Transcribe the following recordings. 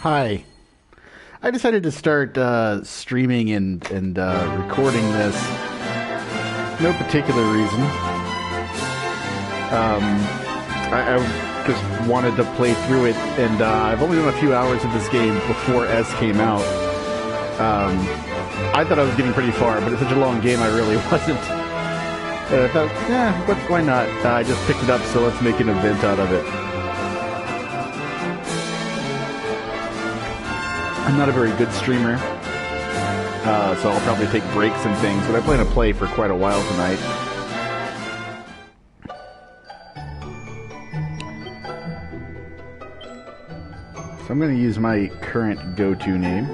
Hi. I decided to start streaming and recording this. No particular reason. I just wanted to play through it, and I've only done a few hours of this game before S came out. I thought I was getting pretty far, but it's such a long game I really wasn't. I thought, why not? I just picked it up, so let's make an event out of it. I'm not a very good streamer, so I'll probably take breaks and things, but I plan to play for quite a while tonight. So I'm going to use my current go-to name.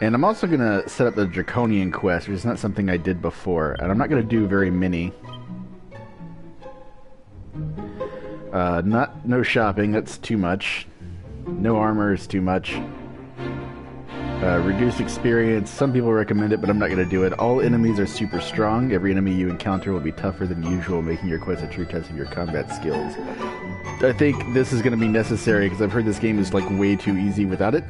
And I'm also going to set up the Draconian quest, which is not something I did before. And I'm not going to do very many. No shopping, that's too much. No armor is too much. Reduced experience, some people recommend it, but I'm not going to do it. All enemies are super strong. Every enemy you encounter will be tougher than usual, making your quest a true test of your combat skills. I think this is going to be necessary, because I've heard this game is like way too easy without it.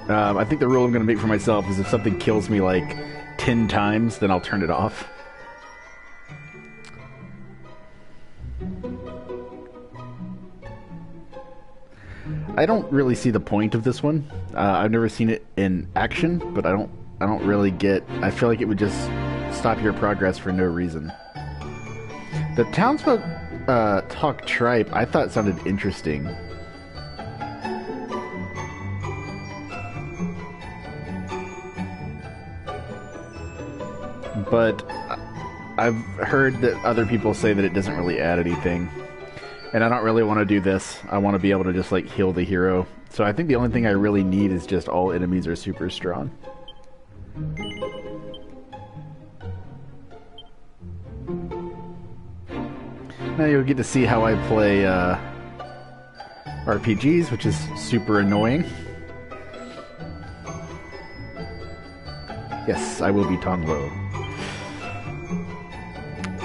I think the rule I'm going to make for myself is if something kills me like 10 times, then I'll turn it off. I don't really see the point of this one. I've never seen it in action, but I don't really get... I feel like it would just stop your progress for no reason. The townsfolk talk tripe, I thought sounded interesting. But I've heard that other people say that it doesn't really add anything. And I don't really want to do this. I want to be able to just, like, heal the hero. So I think the only thing I really need is just all enemies are super strong. Now you'll get to see how I play RPGs, which is super annoying. Yes, I will be Tonglo.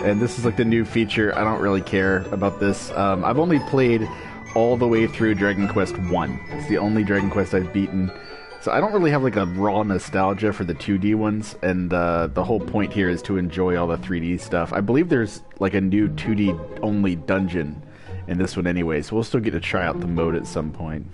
And this is like the new feature. I don't really care about this. I've only played all the way through Dragon Quest 1. It's the only Dragon Quest I've beaten. So I don't really have like a raw nostalgia for the 2D ones. And the whole point here is to enjoy all the 3D stuff. I believe there's like a new 2D only dungeon in this one anyway. So we'll still get to try out the mode at some point.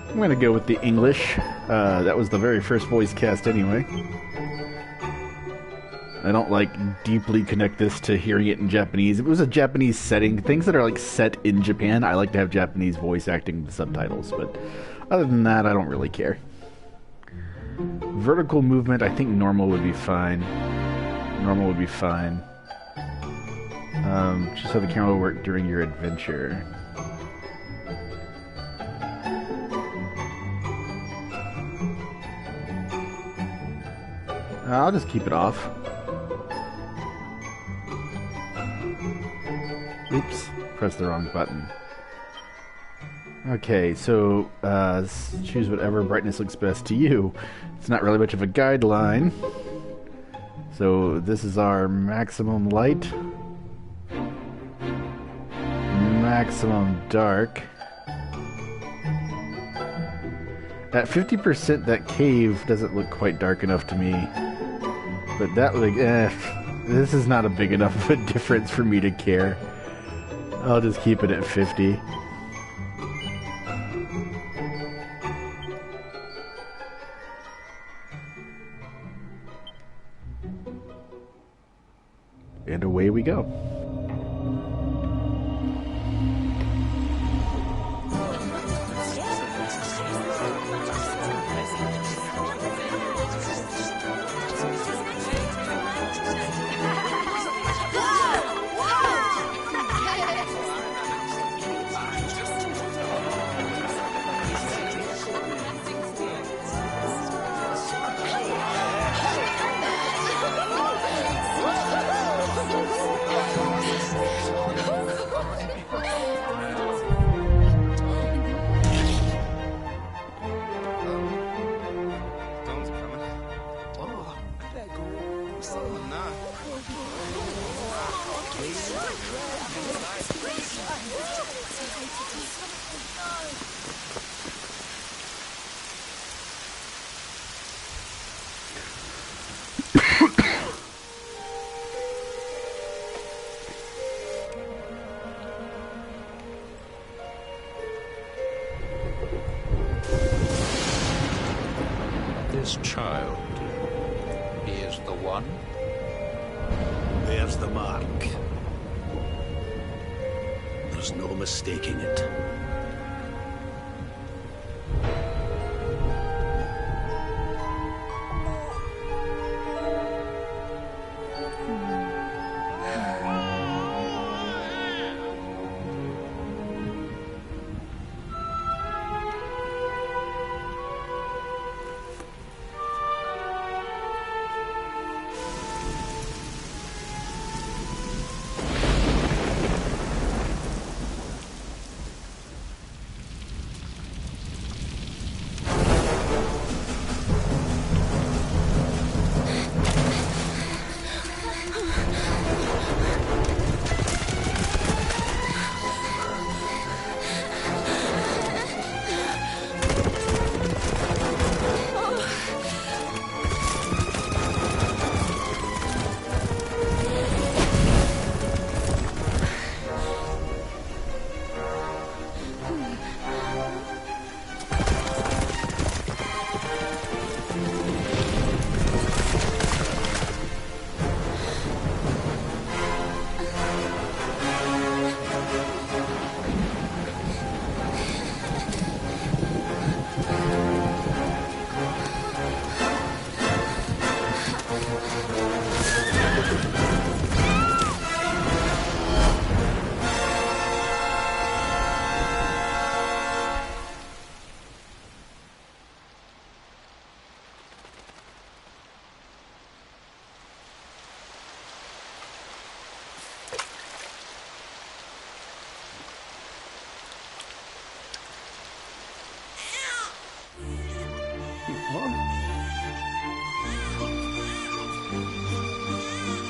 I'm going to go with the English. That was the very first voice cast anyway. I don't like deeply connect this to hearing it in Japanese. If it was a Japanese setting, things that are like set in Japan, I like to have Japanese voice acting with subtitles. But other than that, I don't really care. Vertical movement, I think normal would be fine. Normal would be fine. Just how the camera will work during your adventure. I'll just keep it off. Oops, pressed the wrong button. Okay, so choose whatever brightness looks best to you. It's not really much of a guideline. So this is our maximum light. Maximum dark. At 50%, that cave doesn't look quite dark enough to me. But that, like, this is not a big enough of a difference for me to care. I'll just keep it at 50. And away we go. This child, he is the one? There's the mark. There's no mistaking it.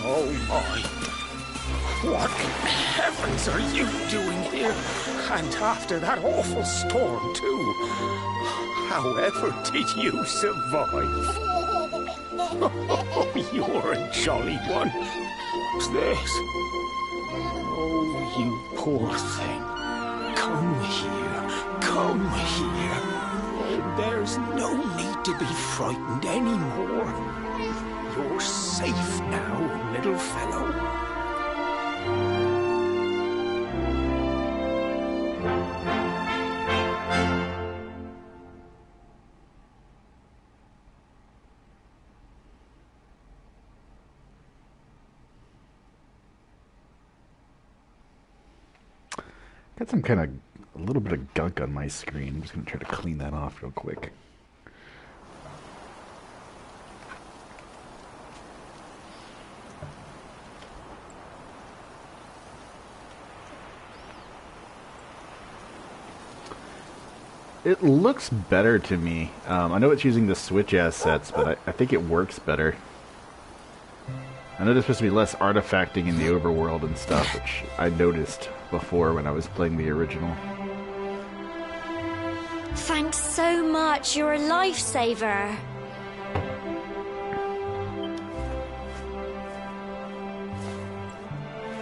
Oh my. What in heavens are you doing here? And after that awful storm, too. However did you survive? Oh, you're a jolly one. What's this? Oh, you poor thing. Come here. Come here. There's no need to be frightened anymore. You're safe now, little fellow. Got some kind of, a little bit of gunk on my screen. I'm just going to try to clean that off real quick. It looks better to me. I know it's using the Switch assets, but I think it works better. I know there's supposed to be less artifacting in the overworld and stuff, which I noticed before when I was playing the original. Thanks so much. You're a lifesaver.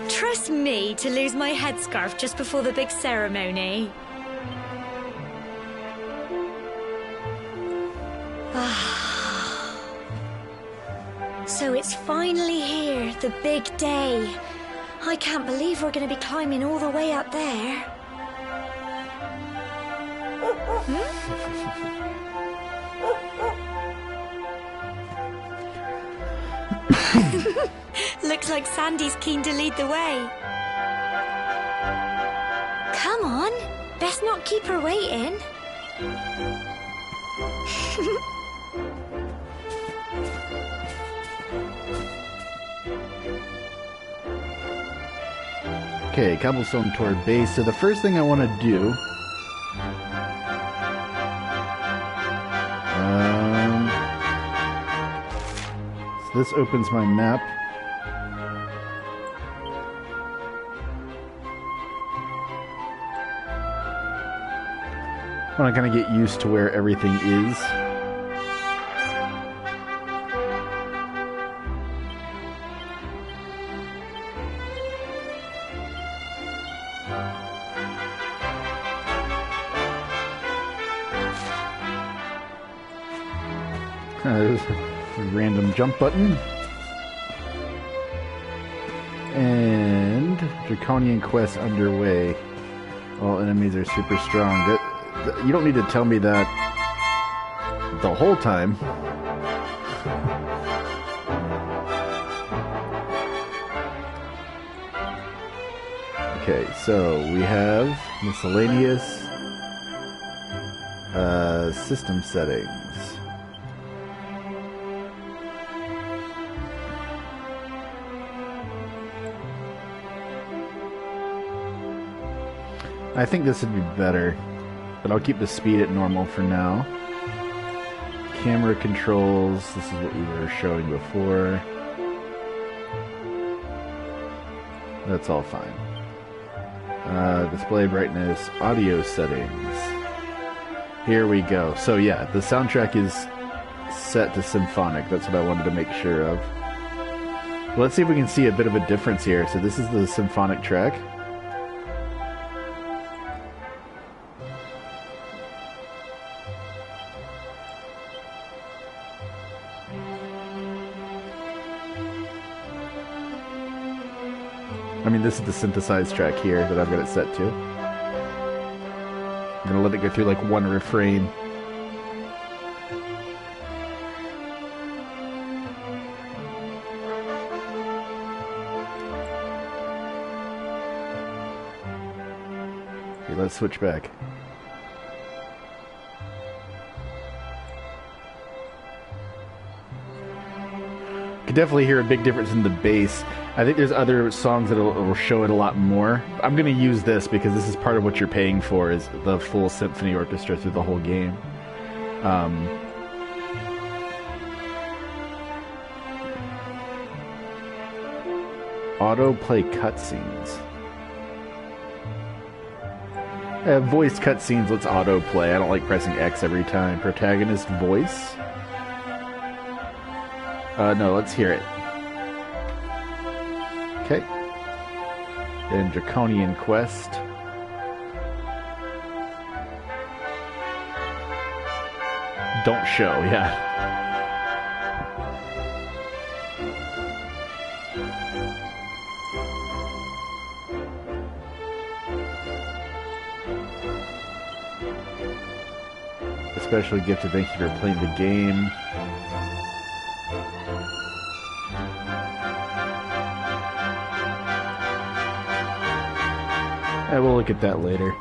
Trust me to lose my headscarf just before the big ceremony. So it's finally here, the big day. I can't believe we're going to be climbing all the way up there. Looks like Sandy's keen to lead the way. Come on, best not keep her waiting. Okay, cobblestone toward base. So the first thing I want to do... so this opens my map. I want to kind of get used to where everything is. There's a random jump button. And Draconian quest underway. All enemies are super strong. You don't need to tell me that the whole time. Okay, so we have miscellaneous system settings. I think this would be better, but I'll keep the speed at normal for now. Camera controls, this is what we were showing before. That's all fine. Display brightness, audio settings. Here we go. So yeah, the soundtrack is set to symphonic. That's what I wanted to make sure of. Let's see if we can see a bit of a difference here. So this is the symphonic track. I mean, this is the synthesized track here that I've got it set to. I'm gonna let it go through like one refrain. Okay, let's switch back. You can definitely hear a big difference in the bass. I think there's other songs that will show it a lot more. I'm going to use this because this is part of what you're paying for, is the full symphony orchestra through the whole game. Autoplay cutscenes. Voice cutscenes, let's autoplay. I don't like pressing X every time. Protagonist voice? No, let's hear it. Okay. Then Draconian Quest. Don't show, yeah. Especially gifted, thank you for playing the game. We'll look at that later.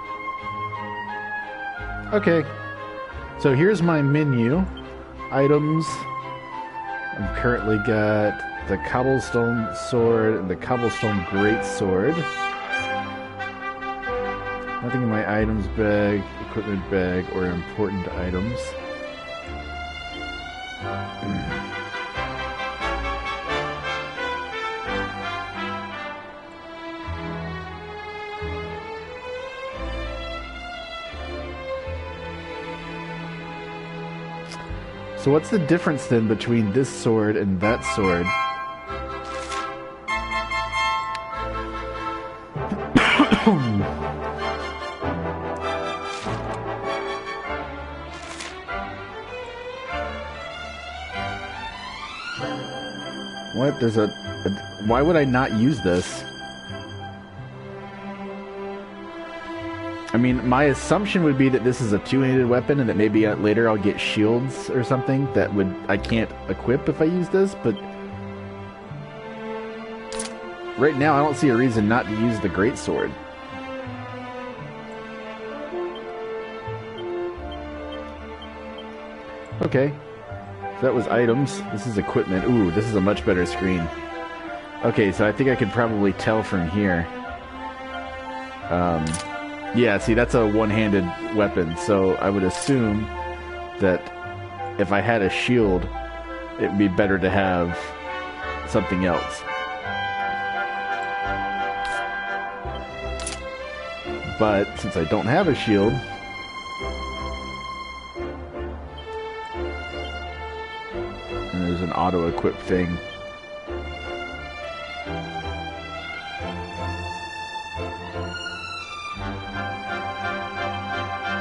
Okay, so here's my menu. Items. I've currently got the cobblestone sword and the cobblestone great sword. Nothing in my items bag, equipment bag, or important items. So what's the difference then between this sword and that sword? What? There's a... Why would I not use this? I mean, my assumption would be that this is a two-handed weapon and that maybe later I'll get shields or something that I can't equip if I use this, but... Right now, I don't see a reason not to use the greatsword. Okay. So that was items. This is equipment. Ooh, this is a much better screen. Okay, so I think I could probably tell from here. Yeah, see, that's a one-handed weapon, so I would assume that if I had a shield, it would be better to have something else. But since I don't have a shield, and there's an auto-equip thing.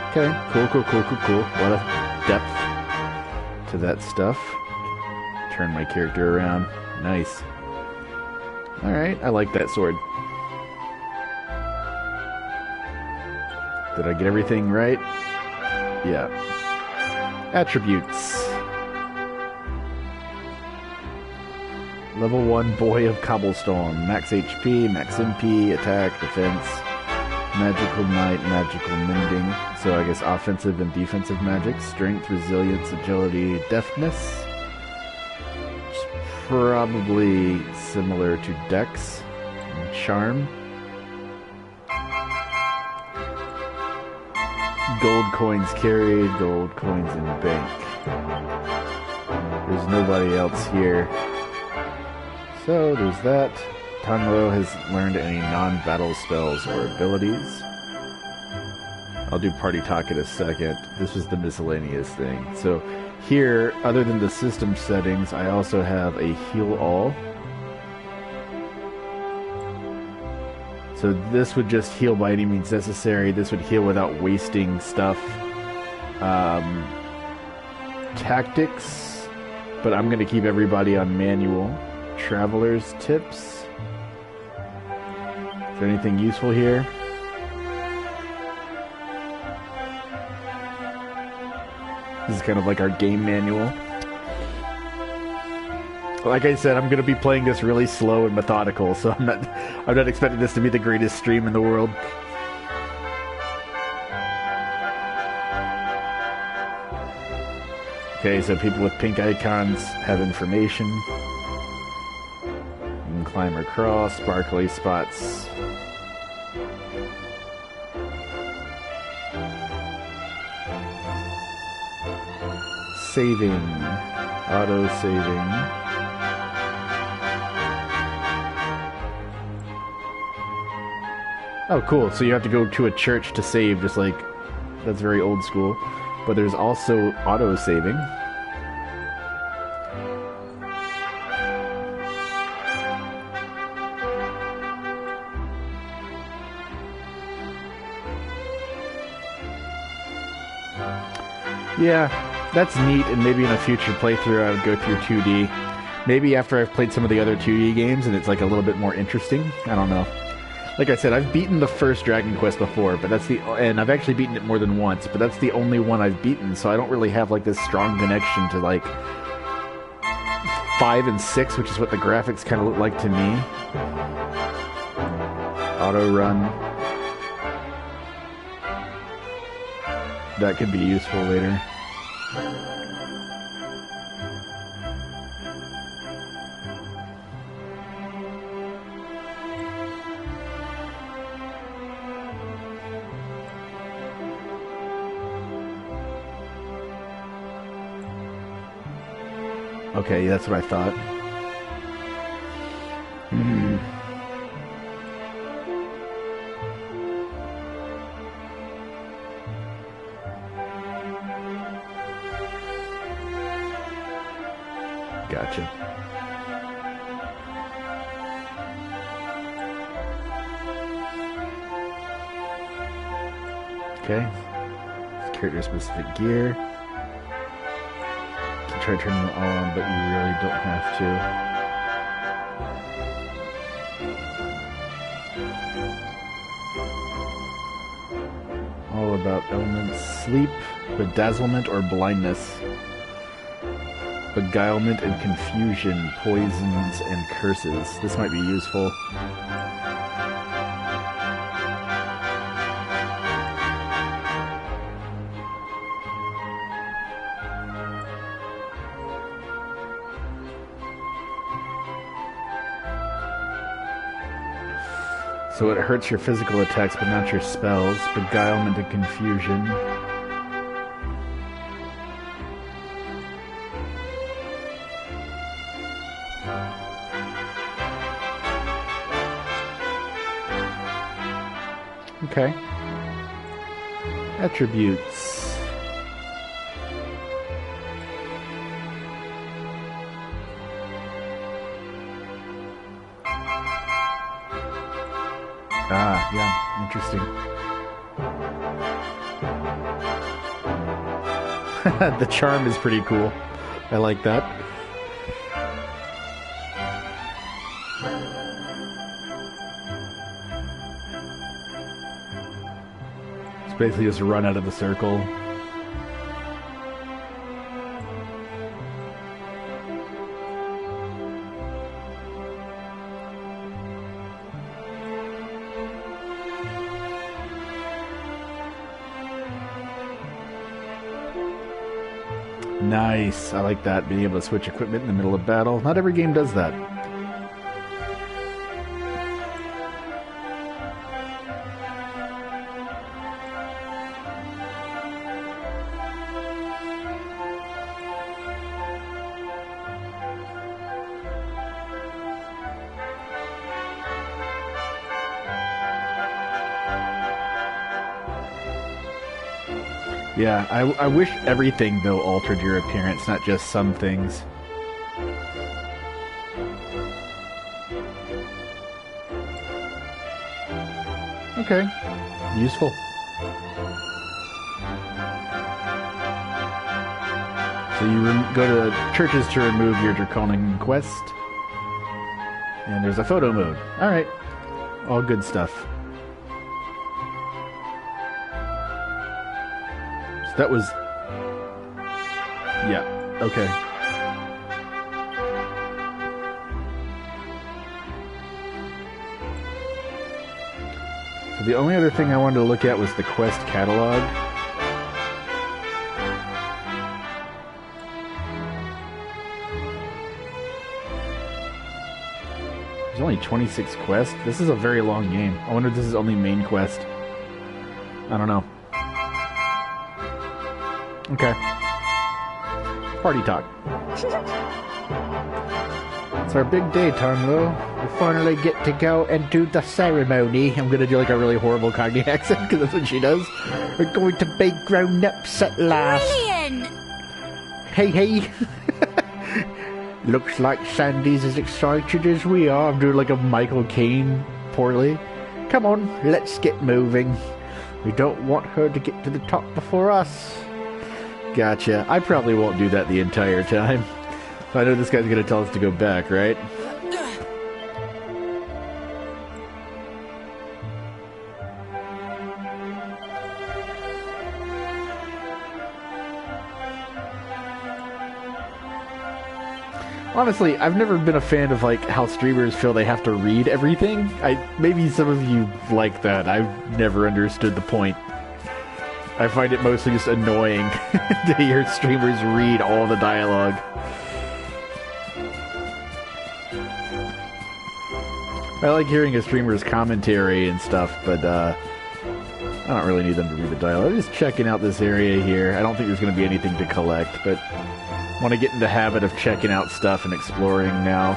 Okay, cool. A lot of depth to that stuff. Turn my character around. Nice. Alright, I like that sword. Did I get everything right? Yeah. Attributes. Level 1 Boy of Cobblestone. Max HP, max MP, attack, defense, magical might, magical mending. So I guess offensive and defensive magic. Strength, resilience, agility, deftness. It's probably similar to Dex. And charm. Gold coins carried, gold coins in bank. There's nobody else here. So there's that. Tanro has learned any non-battle spells or abilities. I'll do party talk in a second. This is the miscellaneous thing. So here, other than the system settings, I also have a heal all. So this would just heal by any means necessary. This would heal without wasting stuff. Tactics, but I'm going to keep everybody on manual. Traveler's tips. Is there anything useful here? This is kind of like our game manual. Like I said, I'm going to be playing this really slow and methodical, so I'm not expecting this to be the greatest stream in the world. Okay, so people with pink icons have information. You can climb across, sparkly spots. Saving. Auto-saving. Oh, cool. So you have to go to a church to save, just like... That's very old school. But there's also auto-saving. Yeah, that's neat, and maybe in a future playthrough I would go through 2D. Maybe after I've played some of the other 2D games and it's like a little bit more interesting. I don't know. Like I said, I've beaten the first Dragon Quest before, but and I've actually beaten it more than once, but that's the only one I've beaten, so I don't really have like this strong connection to like 5 and 6, which is what the graphics kind of look like to me. Auto run. That could be useful later. Okay, that's what I thought. Gotcha. Okay. Character specific gear. Try turning them on, but you really don't have to. about elements. Sleep, bedazzlement, or blindness. Beguilement and confusion, poisons and curses. This might be useful. So it hurts your physical attacks, but not your spells. Beguilement and confusion. Okay. Attributes. Ah, yeah, interesting. The charm is pretty cool. I like that. It's basically just run out of the circle. Nice. I like that, being able to switch equipment in the middle of battle. Not every game does that. Yeah, I wish everything, though, altered your appearance, not just some things. Okay. Useful. So you go to churches to remove your Draconic quest. And there's a photo mode. Alright. All good stuff. That was... Yeah, okay. So the only other thing I wanted to look at was the quest catalog. There's only 26 quests. This is a very long game. I wonder if this is only main quest. I don't know. Okay. Party talk. It's our big day, Tonglo. We finally get to go and do the ceremony. I'm gonna do like a really horrible Cockney accent because that's what she does. We're going to be grown-ups at last. Brilliant! Hey, hey. Looks like Sandy's as excited as we are. I'm doing like a Michael Caine poorly. Come on, let's get moving. We don't want her to get to the top before us. Gotcha. I probably won't do that the entire time. I know this guy's gonna tell us to go back, right? Honestly, I've never been a fan of like how streamers feel they have to read everything. Maybe some of you like that. I've never understood the point. I find it mostly just annoying to hear streamers read all the dialogue. I like hearing a streamer's commentary and stuff, but I don't really need them to read the dialogue. I'm just checking out this area here. I don't think there's going to be anything to collect, but I want to get in the habit of checking out stuff and exploring now.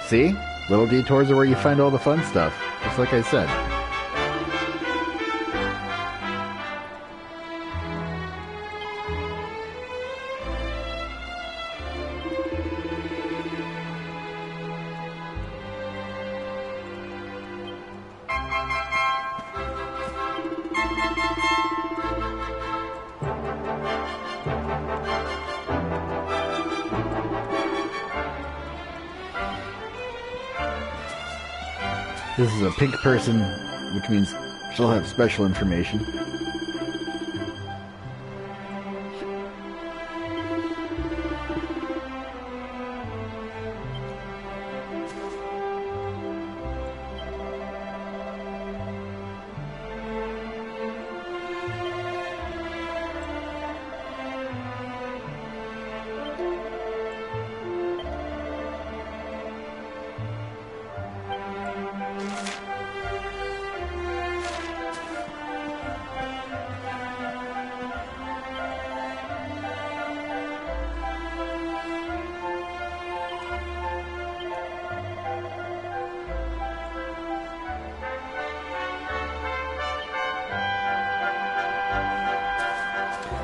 See? Little detours are where you find all the fun stuff, just like I said. This is a pink person, which means she'll have special information.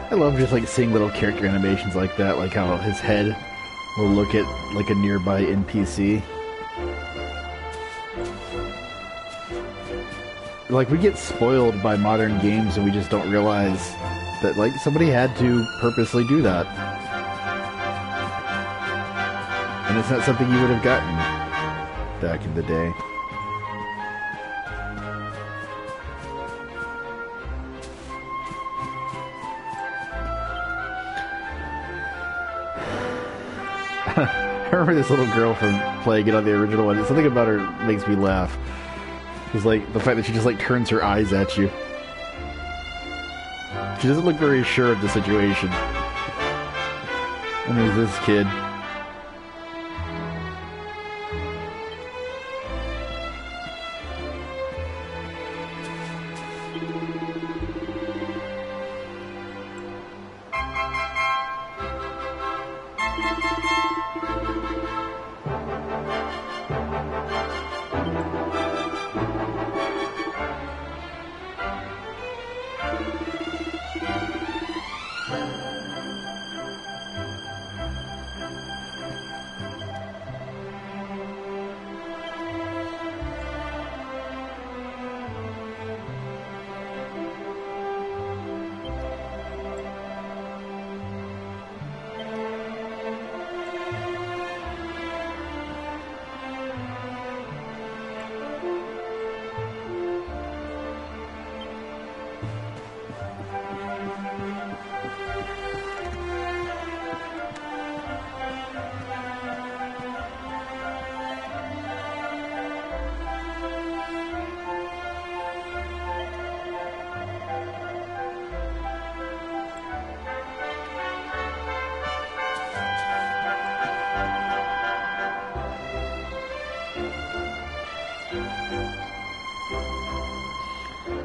I love just like seeing little character animations like that, like how his head will look at like a nearby NPC. Like we get spoiled by modern games and we just don't realize that like somebody had to purposely do that. And it's not something you would have gotten back in the day. I remember this little girl from playing it on the original one. Something about her makes me laugh. It's like the fact that she just like turns her eyes at you. She doesn't look very sure of the situation. And there's this kid.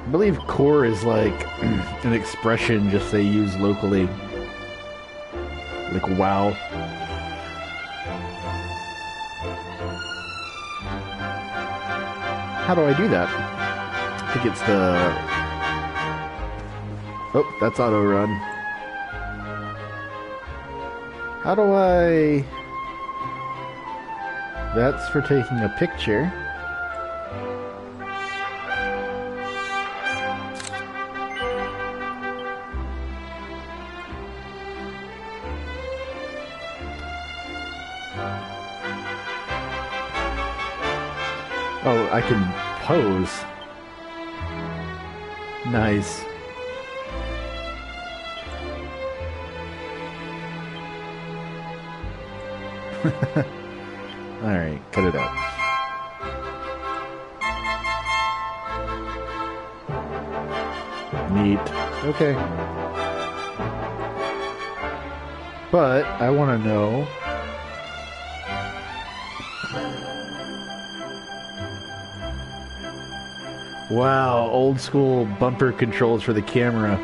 I believe core is like an expression just they use locally. Like wow. How do I do that? I think it's the... Oh, that's auto run. How do I... That's for taking a picture. Oh, I can pose. Nice. Alright, cut it out. Neat. Okay. But I want to know... Wow, old school bumper controls for the camera.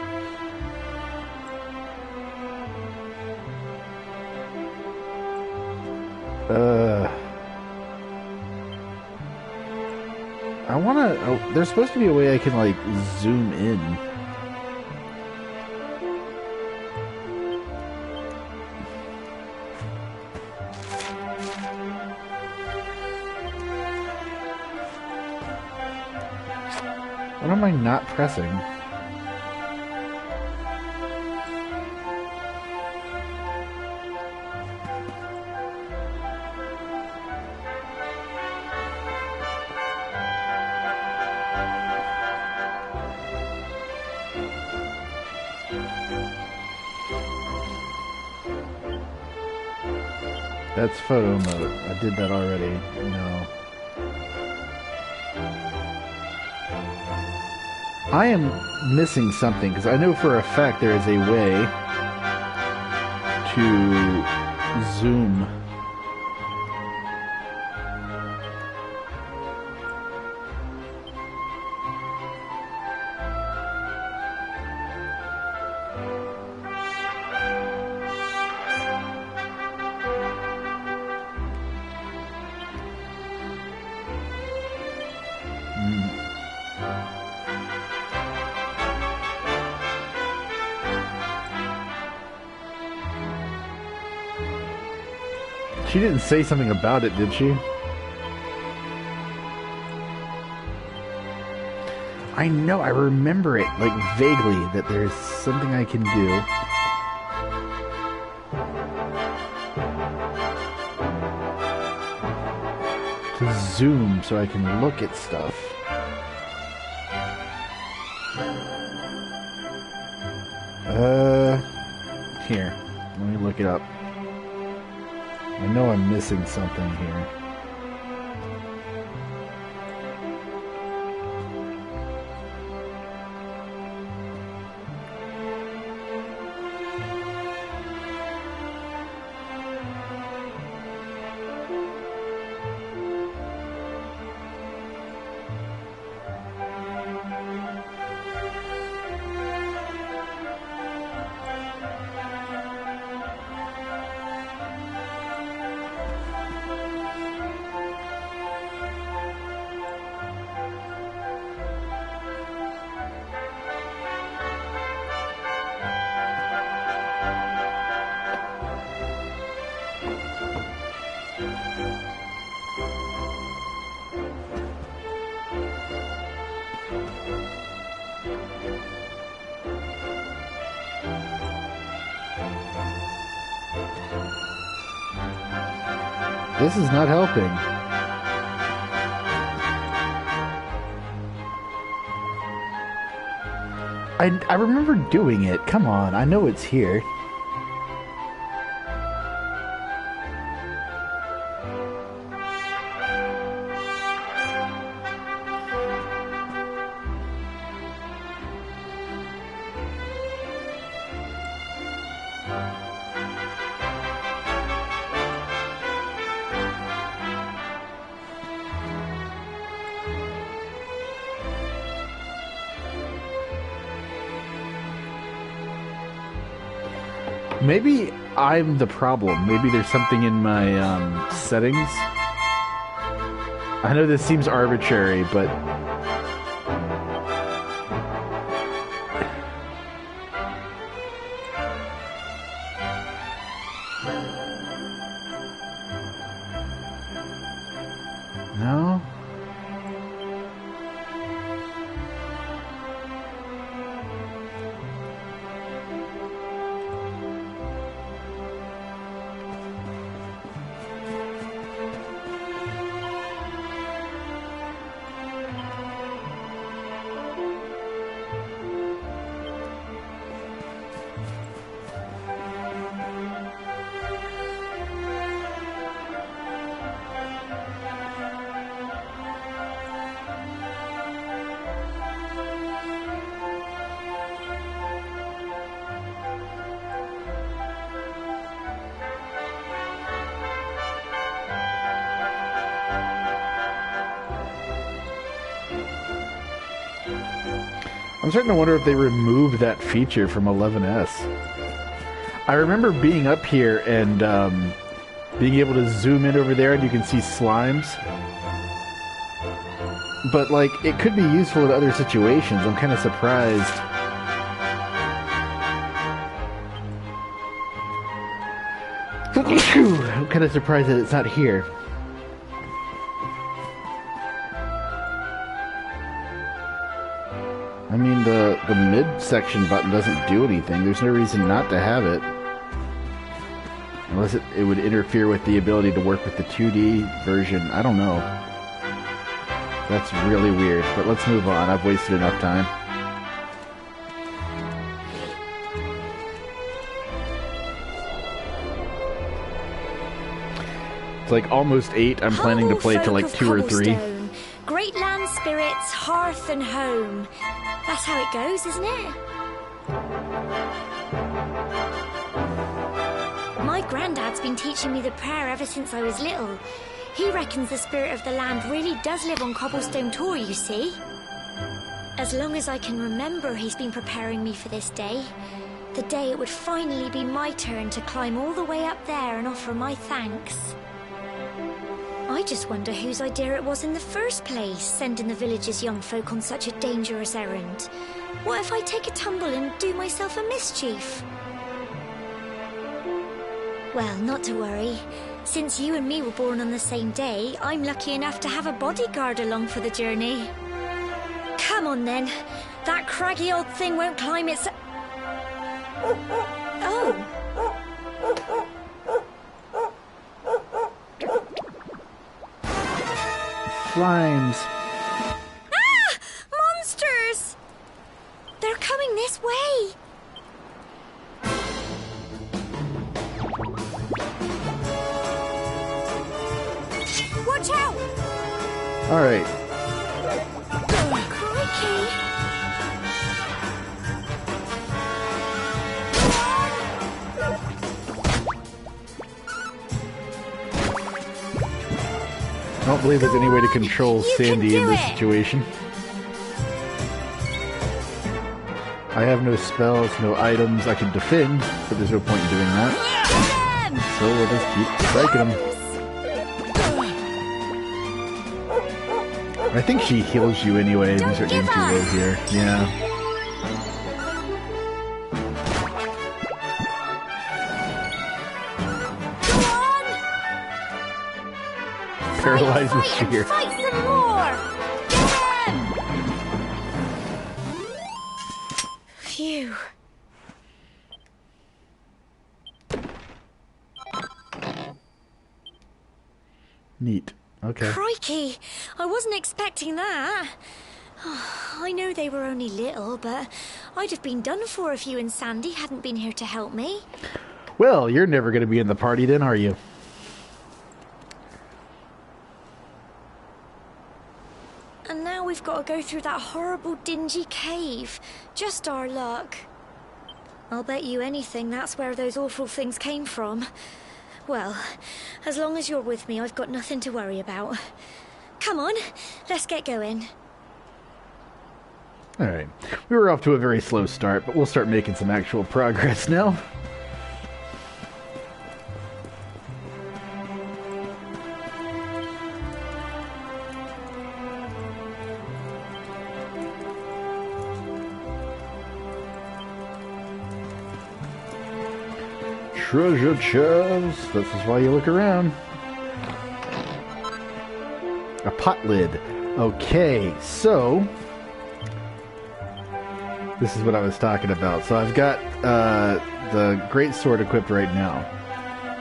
I wanna... Oh, there's supposed to be a way I can, like, zoom in. What am I not pressing? That's photo mode. I did that already. No. I am missing something, because I know for a fact there is a way to zoom. She didn't say something about it, did she? I know, I remember it, like, vaguely, that there's something I can do. To zoom so I can look at stuff. Here, let me look it up. I know I'm missing something here. This is not helping. I remember doing it. Come on, I know it's here. Maybe I'm the problem. Maybe there's something in my settings. I know this seems arbitrary, but no. I'm starting to wonder if they removed that feature from 11S. I remember being up here and being able to zoom in over there and you can see slimes. But, like, it could be useful in other situations. I'm kind of surprised. I'm kind of surprised that it's not here. I mean, the mid-section button doesn't do anything. There's no reason not to have it. Unless it would interfere with the ability to work with the 2D version. I don't know. That's really weird. But let's move on. I've wasted enough time. like almost 8. I'm planning to play till like 2 or 3. Great land spirits, hearth and home. That's how it goes, isn't it? My granddad's been teaching me the prayer ever since I was little. He reckons the spirit of the land really does live on Cobblestone Tor, you see. As long as I can remember, he's been preparing me for this day. The day it would finally be my turn to climb all the way up there and offer my thanks. I just wonder whose idea it was in the first place, sending the village's young folk on such a dangerous errand. What if I take a tumble and do myself a mischief? Well, not to worry. Since you and me were born on the same day, I'm lucky enough to have a bodyguard along for the journey. Come on then. That craggy old thing won't climb its... Oh. Slimes. Ah! Monsters! They're coming this way. Watch out! All right. Crikey! I don't believe there's any way to control Sandy in this situation. I have no spells, no items. I can defend, but there's no point in doing that. So we'll just keep striking them. I think she heals you anyway if you start getting too low here. Yeah. Paralyzed with fear. Fight some more! Get them! Phew. Neat. Okay. Crikey! I wasn't expecting that. I know they were only little, but I'd have been done for if you and Sandy hadn't been here to help me. Well, you're never going to be in the party then, are you? And now we've got to go through that horrible, dingy cave. Just our luck. I'll bet you anything that's where those awful things came from. Well, as long as you're with me, I've got nothing to worry about. Come on, let's get going. Alright. We were off to a very slow start, but we'll start making some actual progress now. Treasure chest. This is why you look around. A pot lid. Okay, so this is what I was talking about. So I've got the great sword equipped right now,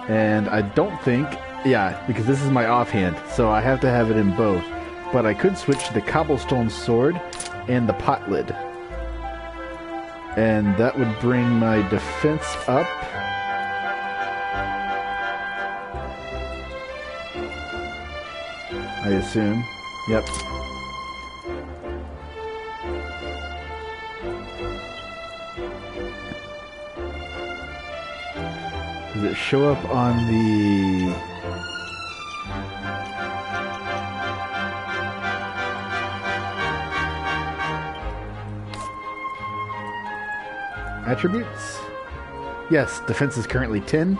and I don't think, yeah, because this is my offhand, so I have to have it in both. But I could switch to the cobblestone sword and the pot lid, and that would bring my defense up. I assume. Yep. Does it show up on the... attributes? Yes, defense is currently 10,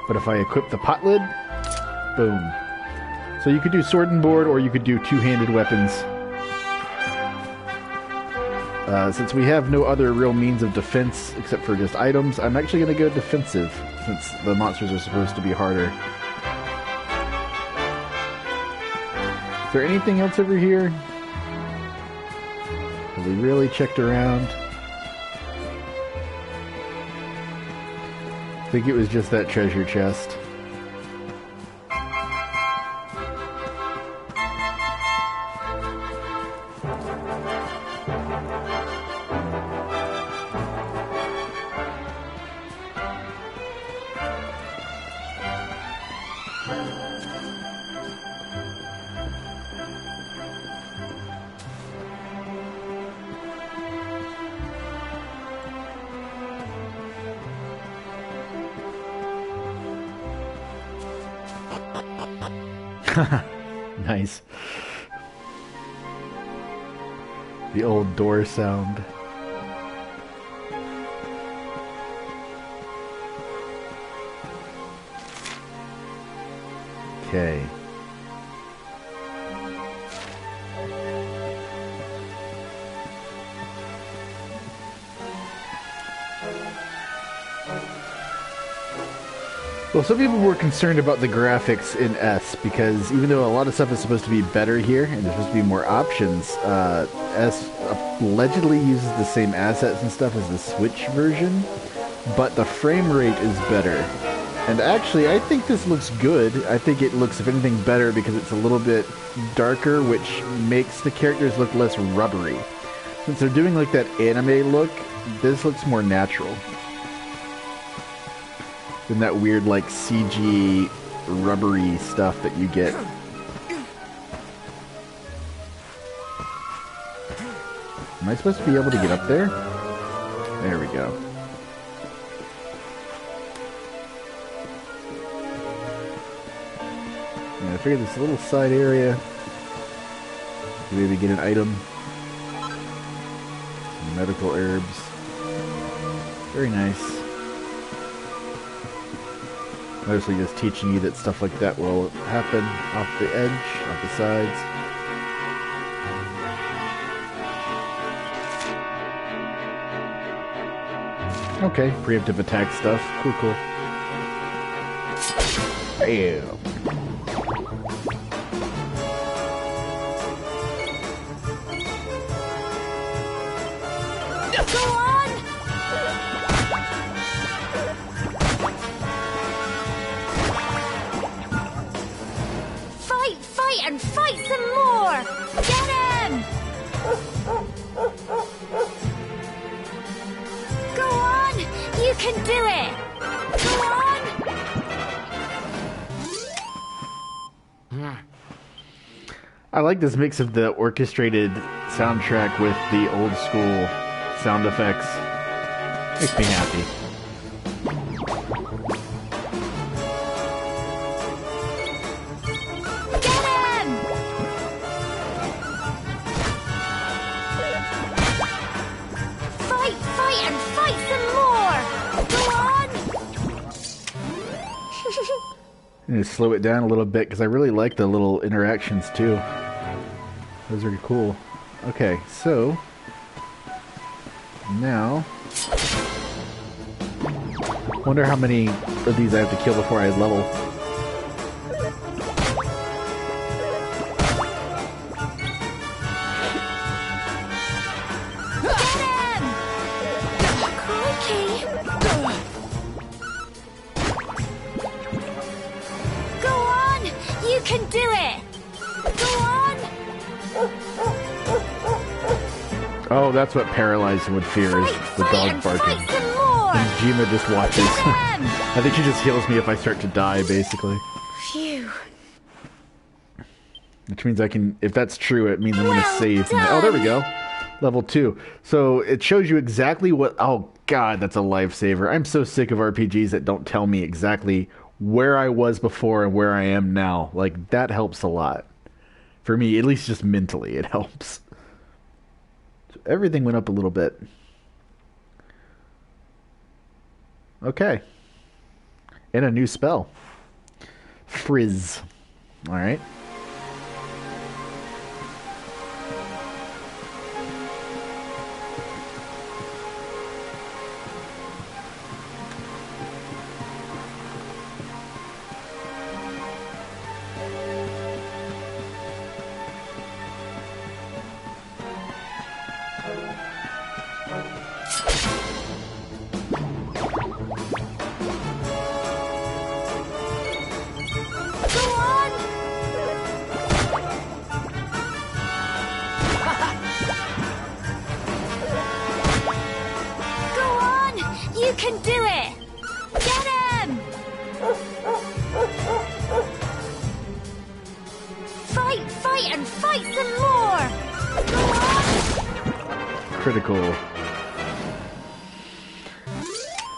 but if I equip the pot lid, boom. So you could do sword and board, or you could do two-handed weapons. Since we have no other real means of defense except for just items, I'm actually going to go defensive, since the monsters are supposed to be harder. Is there anything else over here? Have we really checked around? I think it was just that treasure chest. Nice. The old door sound. Okay. Well, some people were concerned about the graphics in S because even though a lot of stuff is supposed to be better here and there's supposed to be more options, S allegedly uses the same assets and stuff as the Switch version, but the frame rate is better. And actually, I think this looks good. I think it looks, if anything, better because it's a little bit darker, which makes the characters look less rubbery. Since they're doing like that anime look, this looks more natural than that weird like CG rubbery stuff that you get. Am I supposed to be able to get up there? There we go. Yeah, I figured this little side area, maybe get an item. Some medical herbs. Very nice. Mostly just teaching you that stuff like that will happen off the edge, off the sides. Okay, preemptive attack stuff. Cool, cool. Bam. Go on! Fight and fight some more! Get him! Go on! You can do it! Go on! I like this mix of the orchestrated soundtrack with the old school sound effects. Makes me happy. I'm gonna slow it down a little bit because I really like the little interactions too. Those are cool. Okay, so now wonder how many of these I have to kill before I level. Oh, that's what paralyzed would fear, is the dog barking. And Jima just watches. I think she just heals me if I start to die, basically. Phew. Which means I can, if that's true, it means I'm going to save. Oh, there we go. Level 2. So it shows you exactly what, oh god, that's a lifesaver. I'm so sick of RPGs that don't tell me exactly where I was before and where I am now. Like, that helps a lot. For me, at least just mentally, it helps. Everything went up a little bit. Okay. And a new spell. Frizz. Alright. You can do it! Get him! Fight and fight some more! Go on! Critical.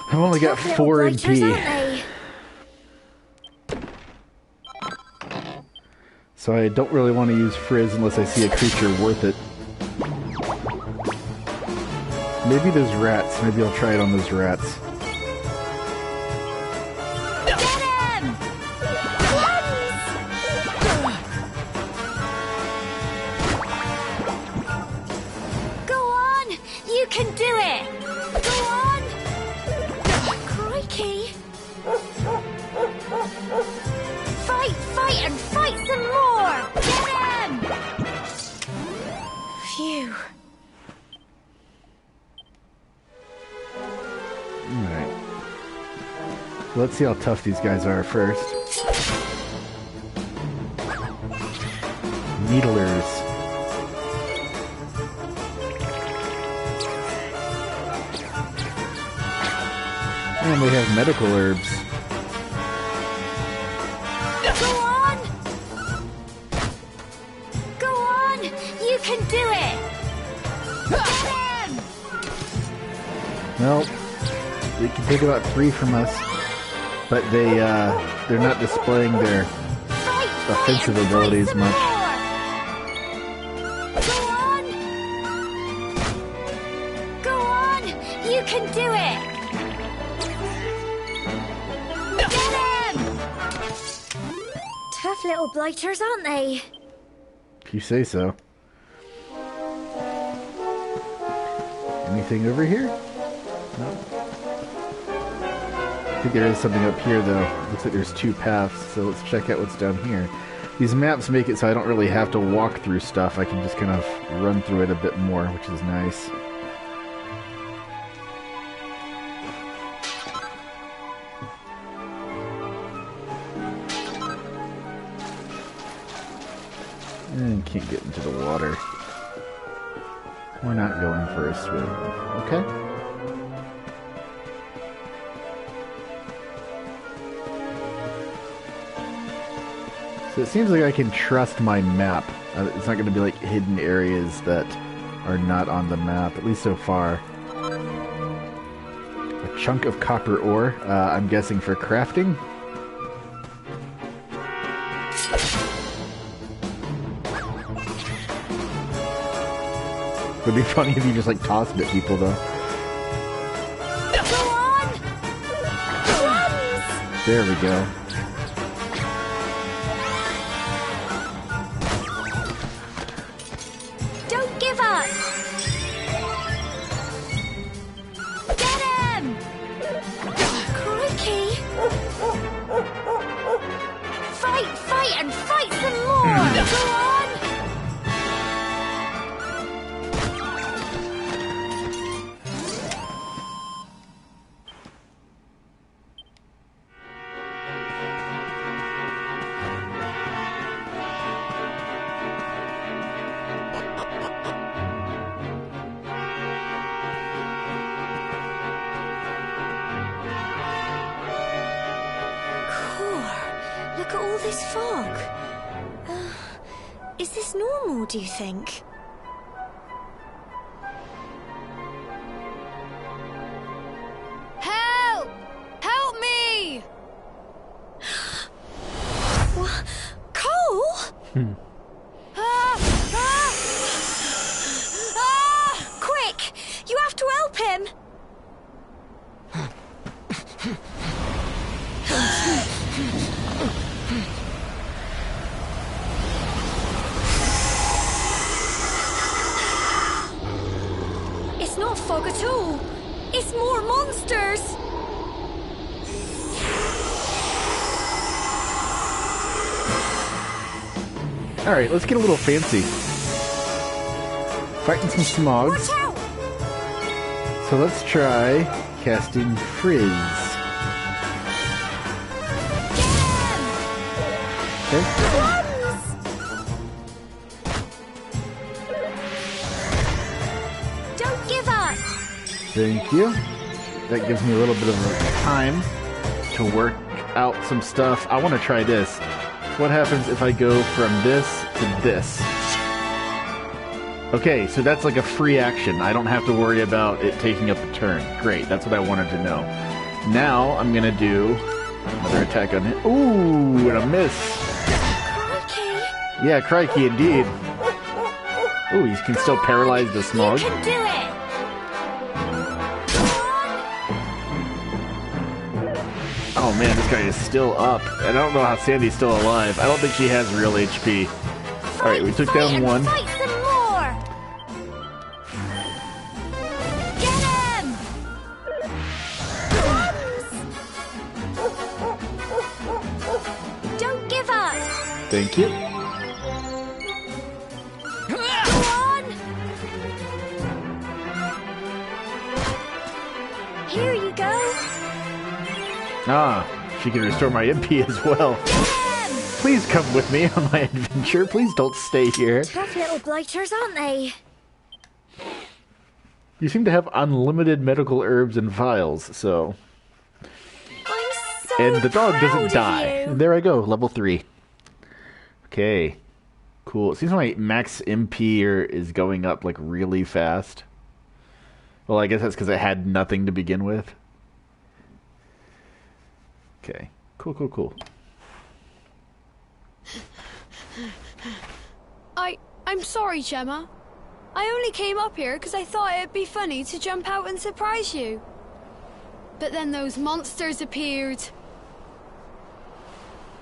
I've only got 4 MP. So I don't really want to use Frizz unless I see a creature worth it. Maybe those rats. Maybe I'll try it on those rats. Get him! Go on! You can do it! Go on! Crikey! Fight and fight some more! Get him! Phew. Alright. Let's see how tough these guys are first. Needlers. And they have medical herbs. Go on! Go on! You can do it! Get him! Nope. They can take about 3 from us. But they're not displaying their offensive abilities much. Go on! Go on! You can do it! Get him! Tough little blighters, aren't they? If you say so. Anything over here? No. I think there is something up here, though. Looks like there's 2 paths, so let's check out what's down here. These maps make it so I don't really have to walk through stuff. I can just kind of run through it a bit more, which is nice. And can't get into the water. We're not going for a swim. Okay. So it seems like I can trust my map. It's not going to be like hidden areas that are not on the map, at least so far. A chunk of copper ore, I'm guessing for crafting. Would be funny if you just like tossed at people though. Go on! There we go. Don't give up! Get him! Crikey! Fight and fight some more! Go on! Look at all this fog. Is this normal, do you think? Help! Help me! What? Cole? Quick! You have to help him! It's not fog at all. It's more monsters. Alright, let's get a little fancy. Fighting some smogs. Watch out! So let's try casting Frizz. Get him! Okay. Don't give up. Thank you. That gives me a little bit of time to work out some stuff. I want to try this. What happens if I go from this to this? Okay, so that's like a free action. I don't have to worry about it taking up a turn. Great, that's what I wanted to know. Now I'm going to do another attack on it. Ooh, and a miss. Crikey. Yeah, crikey, indeed. Ooh, he can still paralyze the smog. You can do it! Oh man, this guy is still up. And I don't know how Sandy's still alive. I don't think she has real HP. Alright, we took down one. Fight some more! Get him! Don't give up! Thank you. Go on! Here you go! Ah, she can restore my MP as well. Please come with me on my adventure. Please don't stay here. Tough little blighters, aren't they? You seem to have unlimited medical herbs and vials, so... I'm so And the dog proud doesn't of die. you. There I go, level 3. Okay. Cool. It seems my max MP is going up, like, really fast. Well, I guess that's because I had nothing to begin with. Okay. Cool, cool, cool. I'm sorry, Gemma. I only came up here because I thought it'd be funny to jump out and surprise you. But then those monsters appeared.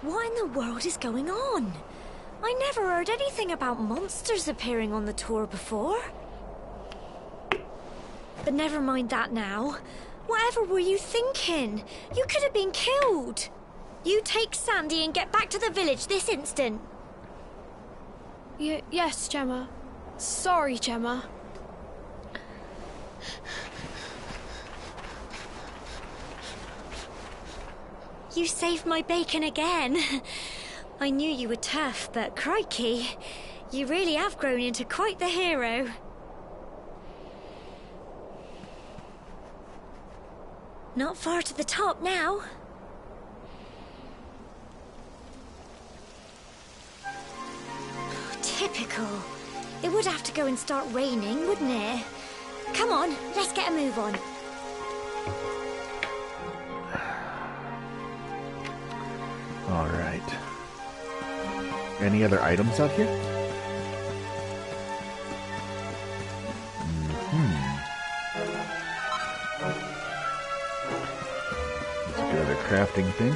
What in the world is going on? I never heard anything about monsters appearing on the tour before. But never mind that now. Whatever were you thinking? You could have been killed. You take Sandy and get back to the village this instant. Yes, Gemma. Sorry, Gemma. You saved my bacon again. I knew you were tough, but crikey, you really have grown into quite the hero. Not far to the top now. Typical. It would have to go and start raining, wouldn't it? Come on, let's get a move on. All right. Any other items out here? Let's do another crafting thing.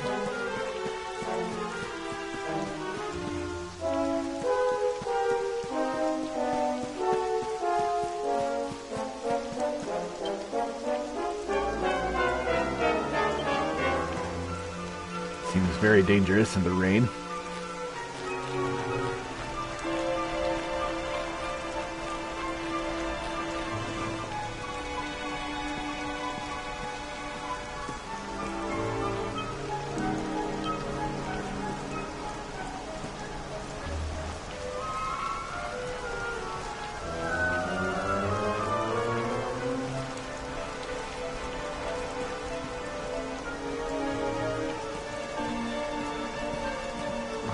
Seems very dangerous in the rain.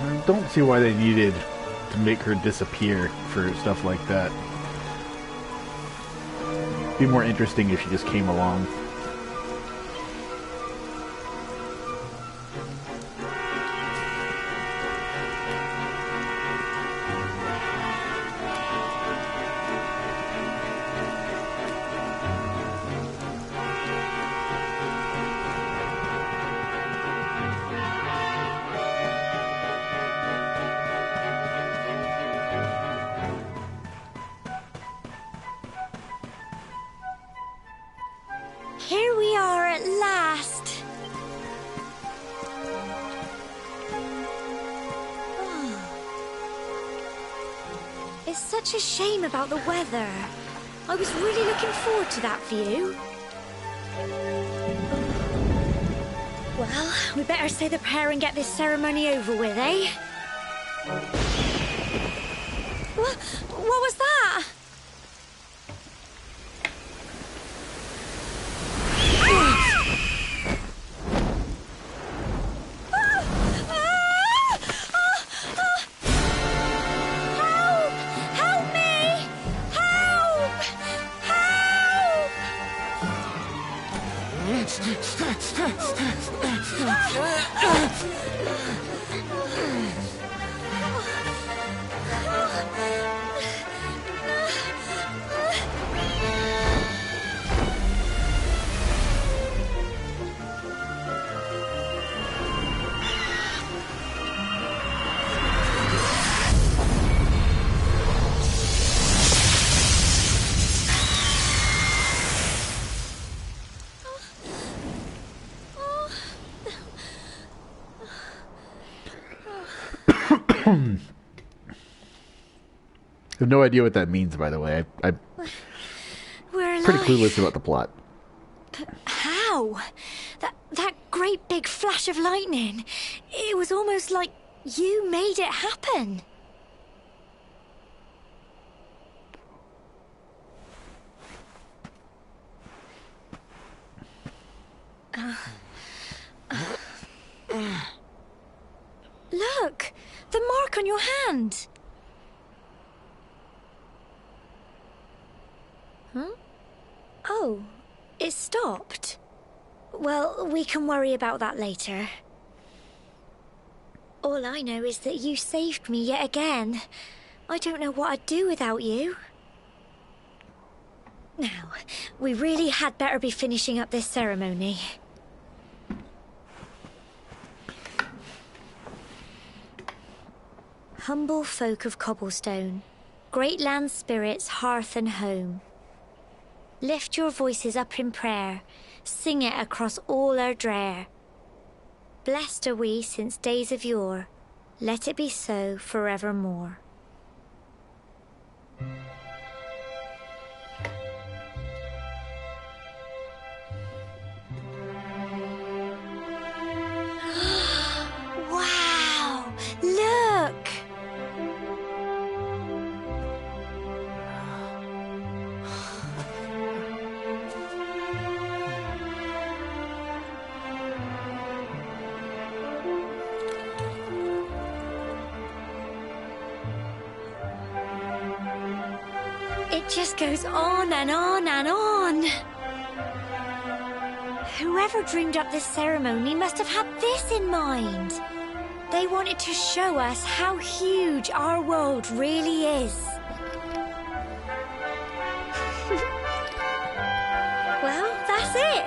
I don't see why they needed to make her disappear for stuff like that. It'd be more interesting if she just came along. Here we are at last. It's such a shame about the weather. I was really looking forward to that view. Well, we better say the prayer and get this ceremony over with, eh? What was that? Help me! Help! Help! I have no idea what that means, by the way. I'm We're alive. pretty clueless about the plot. How? That great big flash of lightning. It was almost like you made it happen. Look! The mark on your hand! Huh? Oh, it stopped. Well, we can worry about that later. All I know is that you saved me yet again. I don't know what I'd do without you. Now, we really had better be finishing up this ceremony. Humble folk of cobblestone, great land spirits, hearth and home. Lift your voices up in prayer, sing it across all our drear. Blessed are we since days of yore, let it be so forevermore. Wow! Look! It just goes on and on and on. Whoever dreamed up this ceremony must have had this in mind. They wanted to show us how huge our world really is. Well, that's it.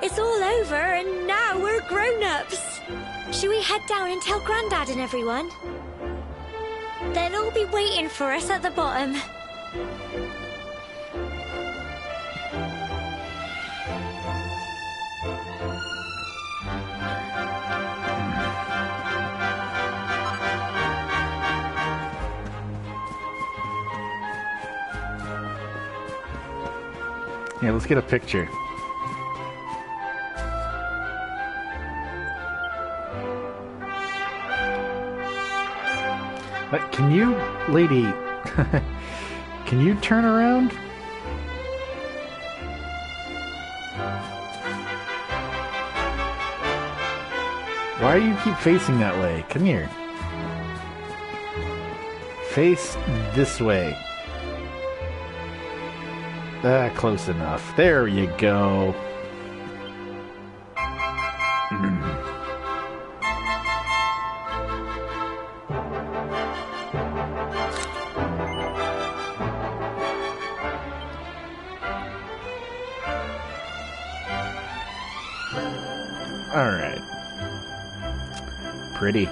It's all over and now we're grown-ups. Should we head down and tell Grandad and everyone? They'll all be waiting for us at the bottom. Yeah, let's get a picture. But can you, lady, can you turn around? Why do you keep facing that way? Come here. Face this way. Close enough. There you go. All right. Pretty.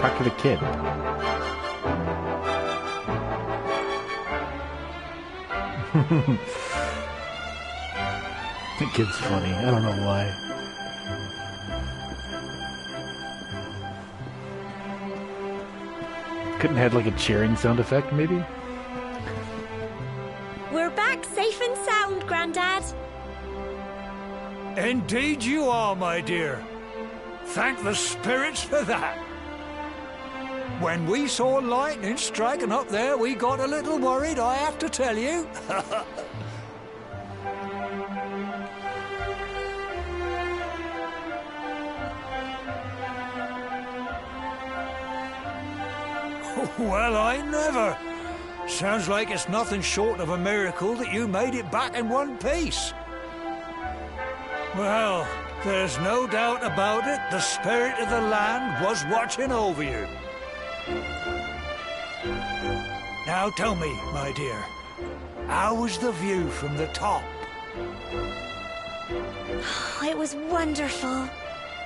Talk to the kid. The kid's funny. I don't know why. Couldn't have had like a cheering sound effect, maybe? We're back safe and sound, Grandad. Indeed you are, my dear. Thank the spirits for that. When we saw lightning striking up there, we got a little worried, I have to tell you. Well, I never. Sounds like it's nothing short of a miracle that you made it back in one piece. Well, there's no doubt about it, the spirit of the land was watching over you. Now tell me, my dear, how was the view from the top? It was wonderful.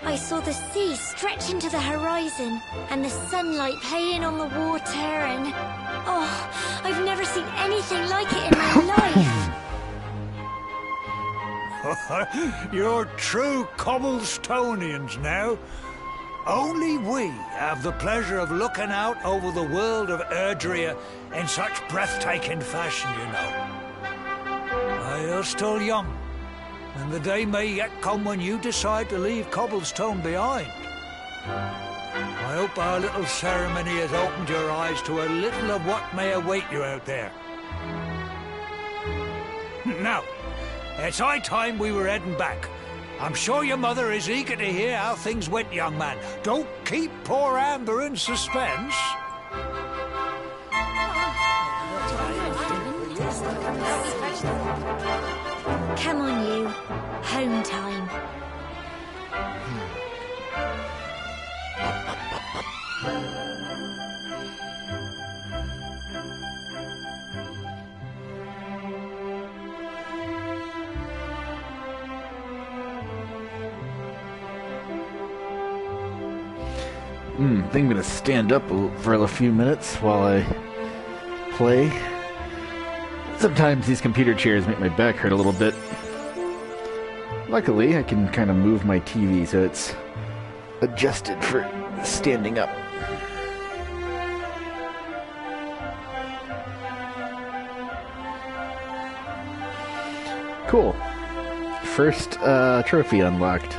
I saw the sea stretch into the horizon and the sunlight playing on the water and... Oh, I've never seen anything like it in my life. You're true Cobblestonians now. Only we have the pleasure of looking out over the world of Erdrea in such breathtaking fashion, you know. You're still young, and the day may yet come when you decide to leave Cobblestone behind. I hope our little ceremony has opened your eyes to a little of what may await you out there. Now, it's high time we were heading back. I'm sure your mother is eager to hear how things went, young man. Don't keep poor Amber in suspense. Come on, you. Home time. I think I'm gonna stand up for a few minutes while I play. Sometimes these computer chairs make my back hurt a little bit. Luckily, I can kind of move my TV so it's adjusted for standing up. Cool. First trophy unlocked.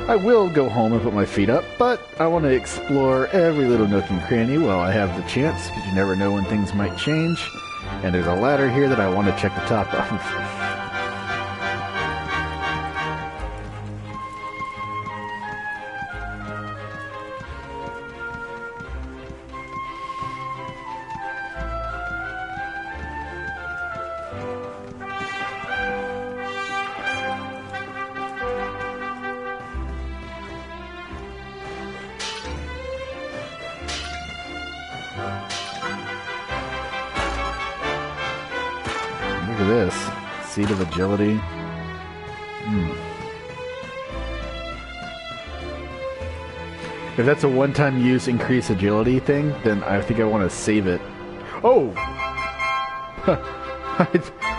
I will go home and put my feet up, but I want to explore every little nook and cranny while I have the chance, because you never know when things might change. And there's a ladder here that I want to check the top of. Look at this. Seed of agility. If that's a one-time use increase agility thing, then I think I want to save it. Oh!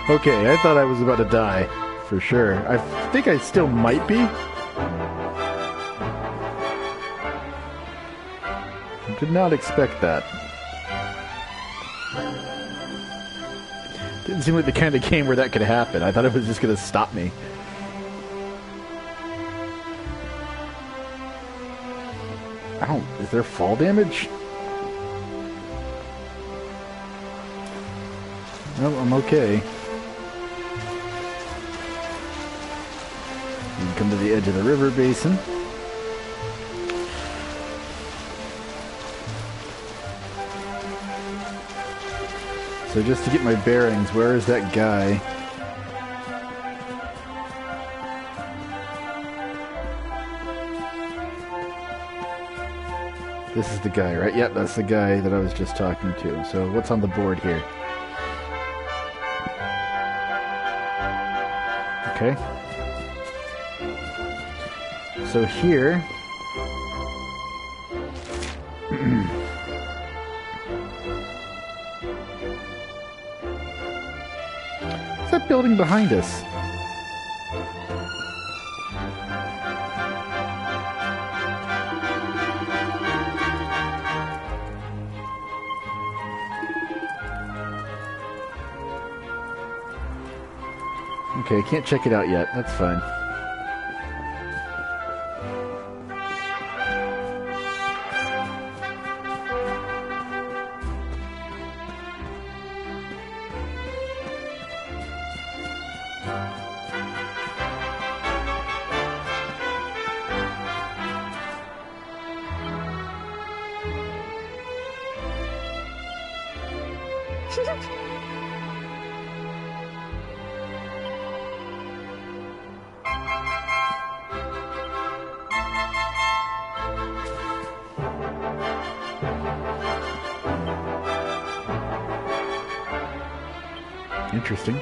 Okay, I thought I was about to die. For sure. I think I still might be. Did not expect that. Didn't seem like the kind of game where that could happen. I thought it was just going to stop me. Is there fall damage? No, I'm okay. You come to the edge of the river basin. So just to get my bearings, where is that guy? This is the guy, right? Yep, that's the guy that I was just talking to. So what's on the board here? Okay. So here... What's that building behind us? Okay, can't check it out yet. That's fine. Interesting.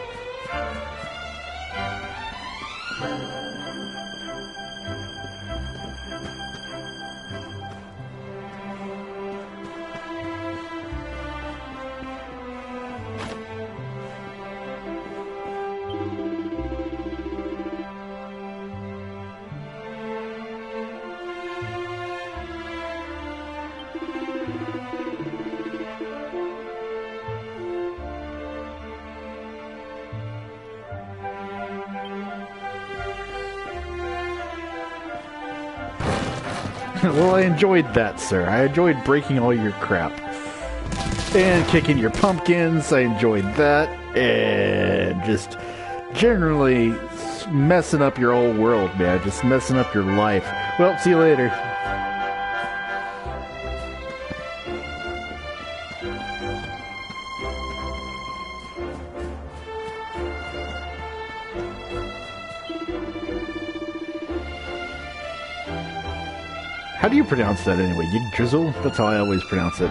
Well, I enjoyed that, sir. I enjoyed breaking all your crap. And kicking your pumpkins, I enjoyed that. And just generally messing up your whole world, man. Just messing up your life. Well, see you later. How do you pronounce that anyway? Yggdrasil? That's how I always pronounce it.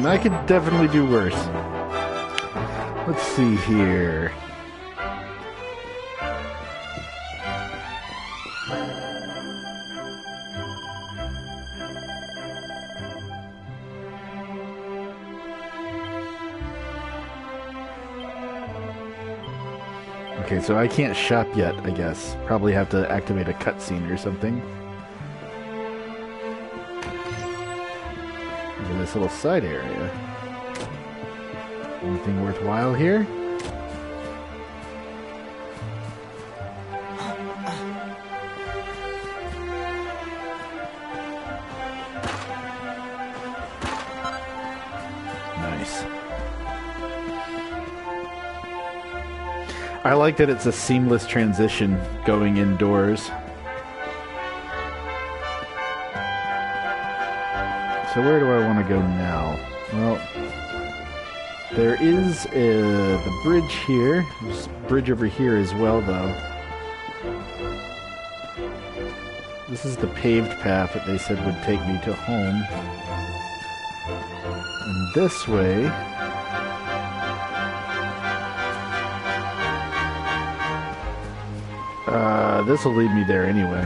I could definitely do worse. Let's see here. Okay, so I can't shop yet, I guess. Probably have to activate a cutscene or something. In this little side area. Anything worthwhile here? Nice. I like that it's a seamless transition going indoors. So where do I want to go now? Well, there is the bridge here. There's a bridge over here as well, though. This is the paved path that they said would take me to home. And this way... this will lead me there anyway.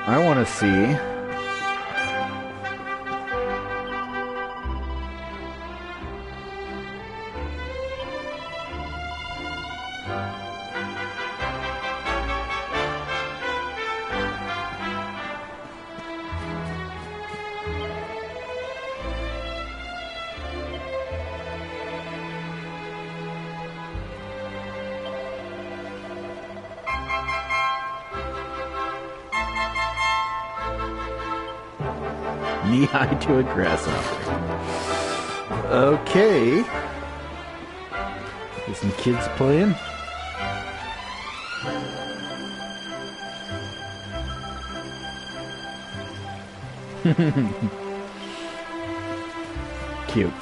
I want to see Knee-high to a grasshopper. Okay. There's some kids playing. Cute.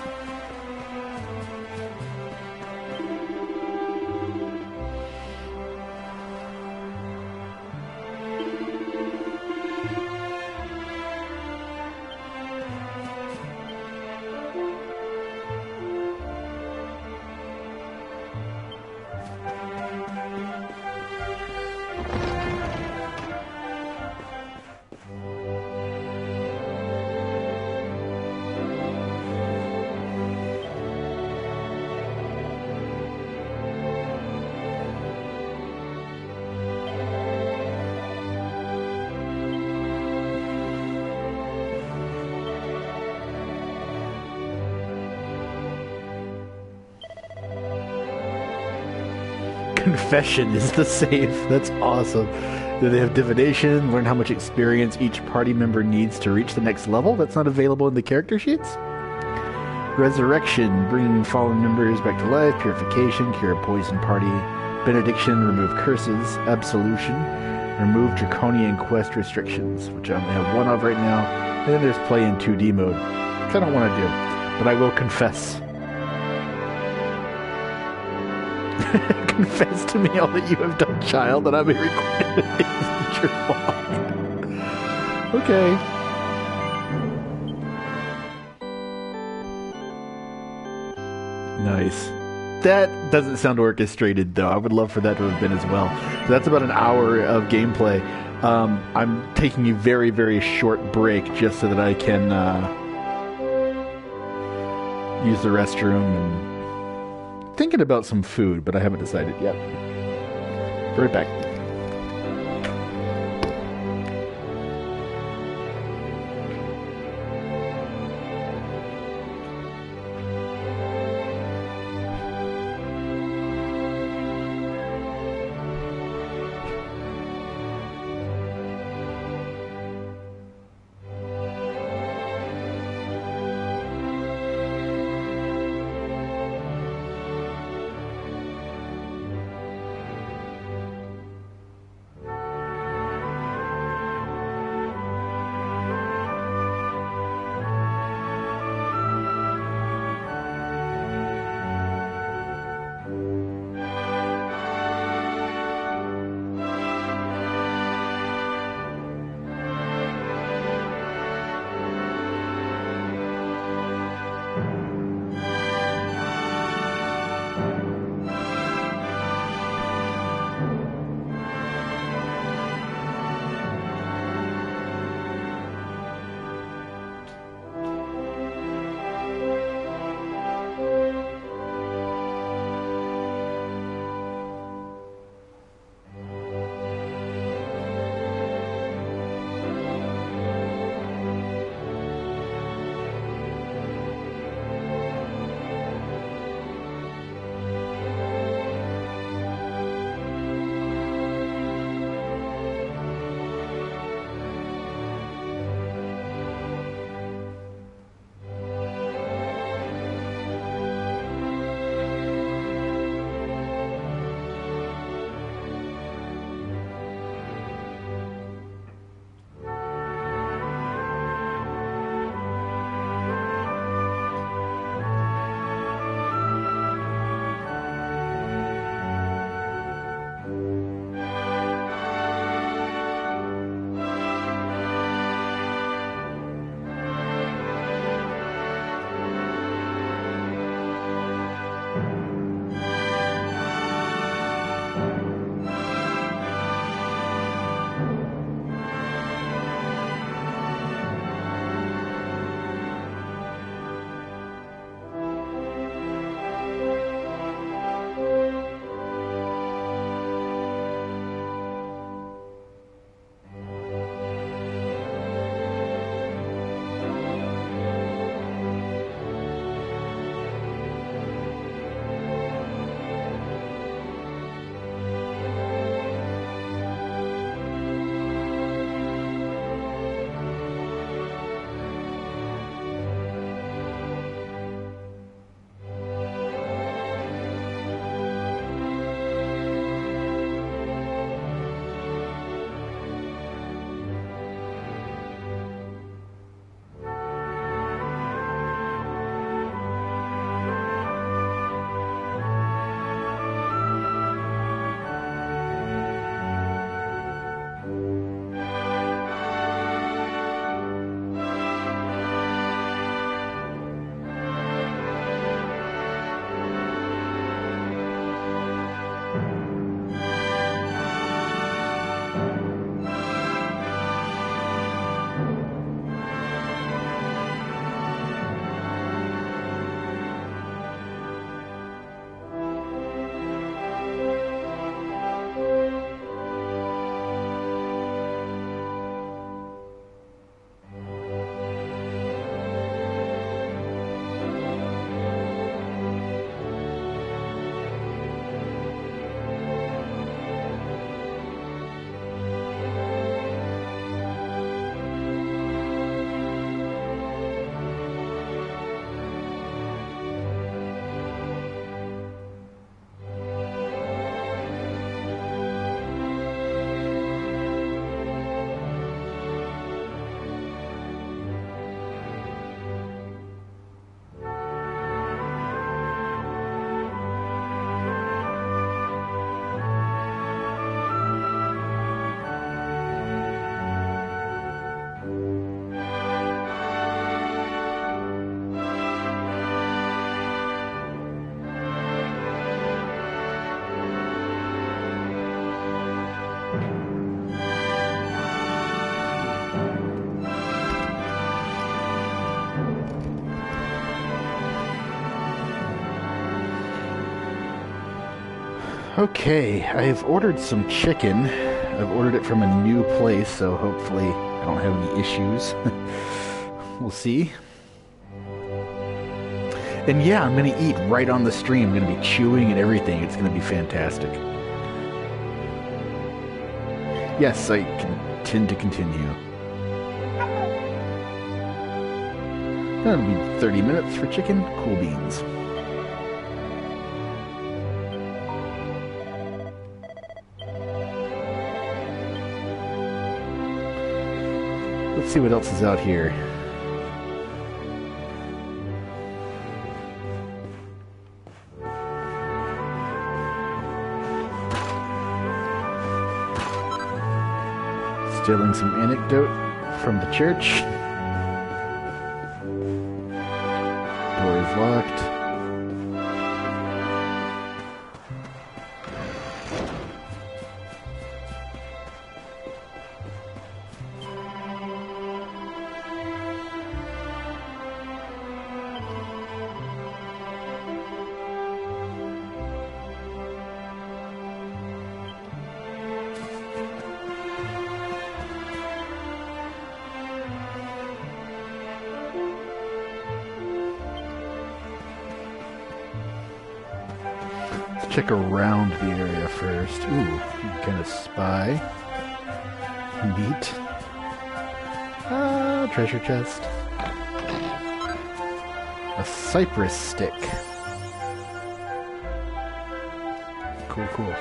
Confession is the save. That's awesome. Do they have divination? Learn how much experience each party member needs to reach the next level? That's not available in the character sheets? Resurrection, bringing fallen members back to life. Purification, cure a poison party. Benediction, remove curses. Absolution, remove draconian quest restrictions, which I only have one of right now. And then there's play in 2D mode, which I don't want to do, but I will confess. Confess to me all that you have done, child, and I may record it as your log. Okay. Nice. That doesn't sound orchestrated, though. I would love for that to have been as well. So that's about an hour of gameplay. I'm taking a very, very short break just so that I can use the restroom and thinking about some food, but I haven't decided yet. Be right back. Okay, I have ordered some chicken. I've ordered it from a new place, so hopefully I don't have any issues. We'll see. And yeah, I'm going to eat right on the stream. I'm going to be chewing and everything. It's going to be fantastic. Yes, I tend to continue. That'll be 30 minutes for chicken. Cool beans. Let's see what else is out here. Stealing some anecdote from the church. Door is locked. Check around the area first. Ooh, kind of spy. Neat. Treasure chest. A cypress stick. Cool, cool.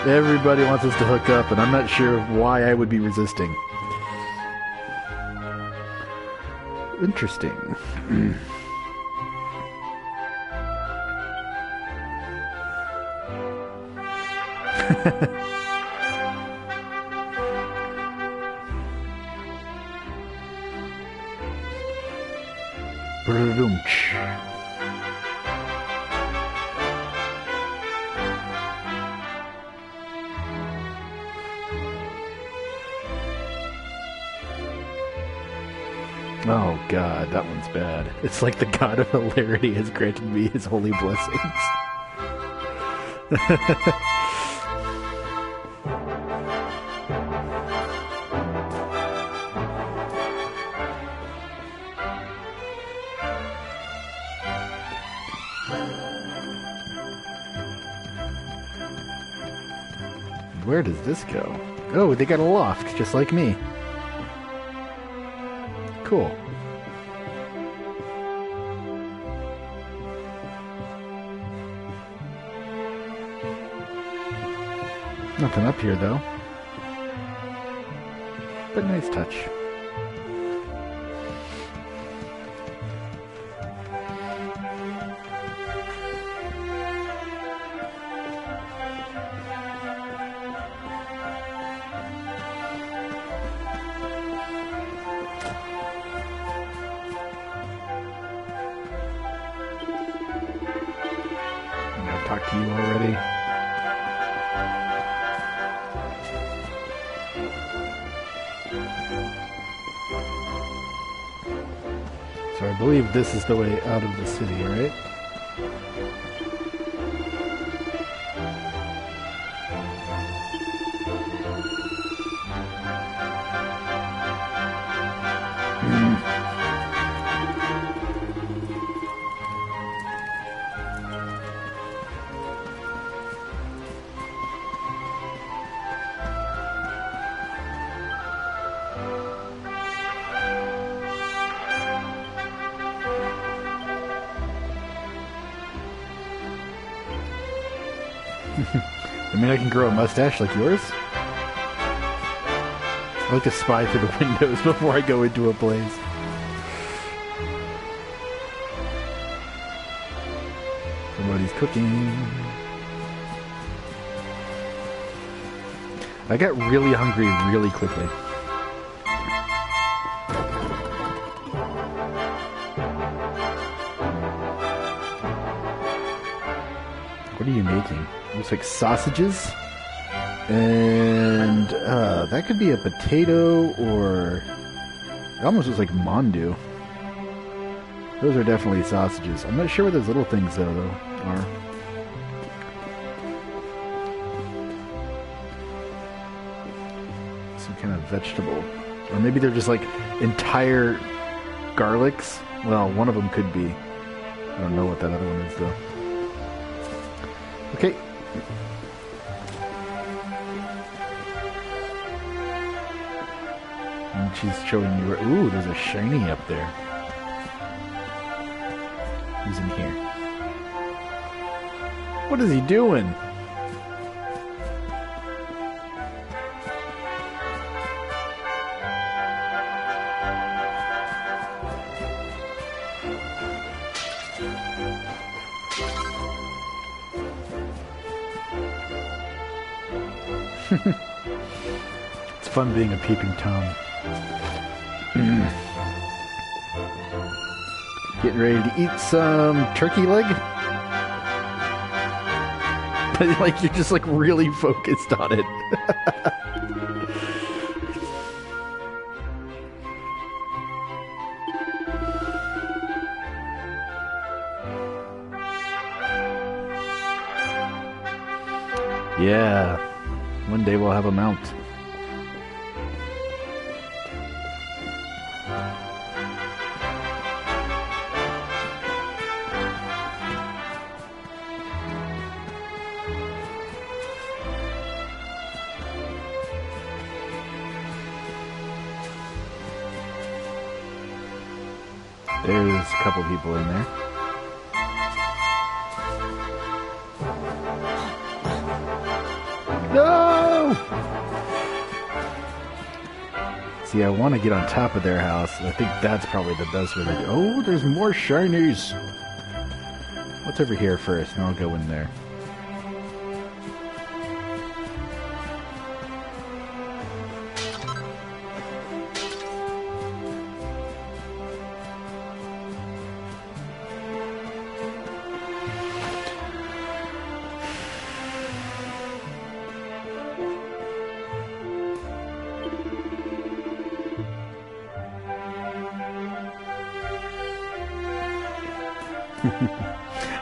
Everybody wants us to hook up, and I'm not sure why I would be resisting. Interesting. Brrrr-doomch. Oh god, that one's bad. It's like the god of hilarity has granted me his holy blessings. Where does this go? Oh, they got a loft, just like me. Cool. Nothing up here, though. But nice touch. Talk to you already. So I believe this is the way out of the city, right? I mean, I can grow a mustache like yours. I like to spy through the windows before I go into a place. Somebody's cooking. I got really hungry really quickly. What are you making? Looks like sausages. And that could be a potato or... It almost looks like mandu. Those are definitely sausages. I'm not sure what those little things though are. Some kind of vegetable. Or maybe they're just like entire garlics. Well, one of them could be. I don't know what that other one is though. Okay. And she's showing you... Ooh, there's a shiny up there. Who's in here? What is he doing? It's fun being a peeping Tom. Getting ready to eat some turkey leg? But like you're just like really focused on it. Yeah. One day we'll have a mount. There's a couple people in there. No! See, I want to get on top of their house. I think that's probably the best way to do. Oh, there's more shinies! What's over here first? And I'll go in there.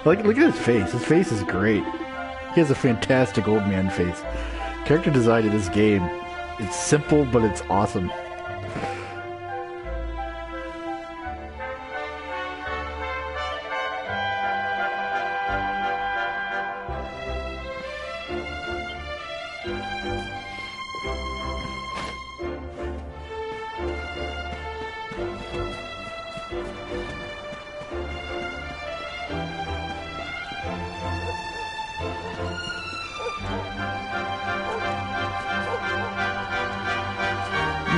Look at his face. His face is great. He has a fantastic old man face. Character design in this game, it's simple, but it's awesome.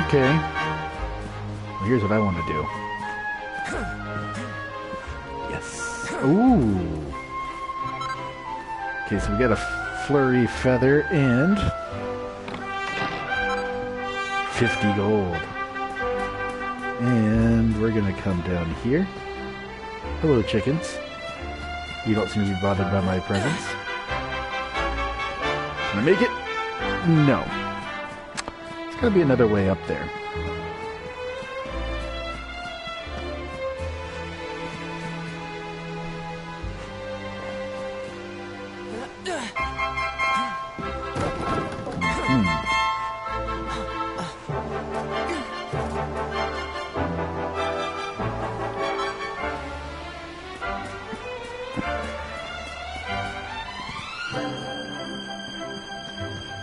Okay. Well, here's what I want to do. Yes. Ooh. Okay, so we got a flurry feather and 50 gold. And we're going to come down here. Hello, chickens. You don't seem to be bothered by my presence. Can I make it? No. There's got to be another way up there.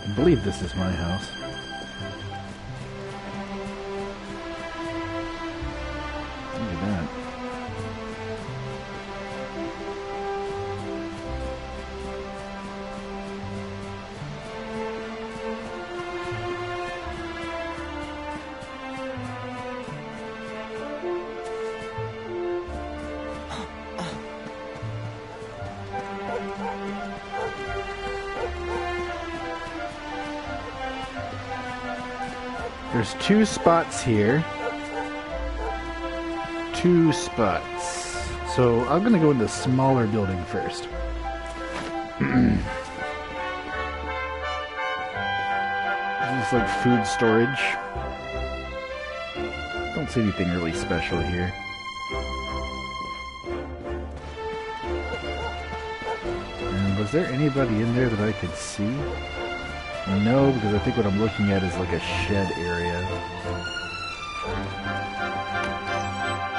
I believe this is my house. Look at that. There's 2 spots here. 2 spots. So I'm gonna go in the smaller building first. This is like food storage. Don't see anything really special here. And was there anybody in there that I could see? No, because I think what I'm looking at is like a shed area.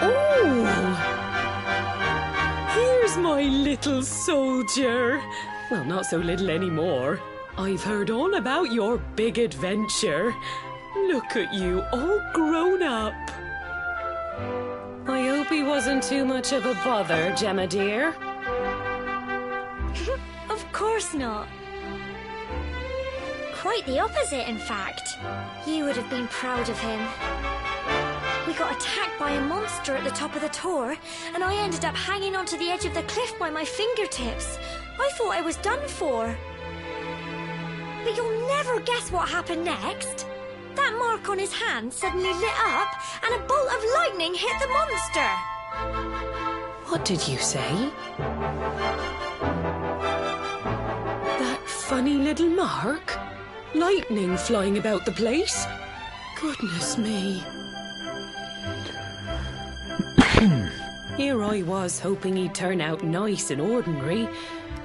Oh! Here's my little soldier. Well, not so little anymore. I've heard all about your big adventure. Look at you, all grown up. I hope he wasn't too much of a bother, Gemma dear. Of course not. Quite the opposite, in fact. You would have been proud of him. We got attacked by a monster at the top of the tor, and I ended up hanging onto the edge of the cliff by my fingertips. I thought I was done for. But you'll never guess what happened next. That mark on his hand suddenly lit up, and a bolt of lightning hit the monster. What did you say? That funny little mark? Lightning flying about the place? Goodness me. Here I was hoping he'd turn out nice and ordinary,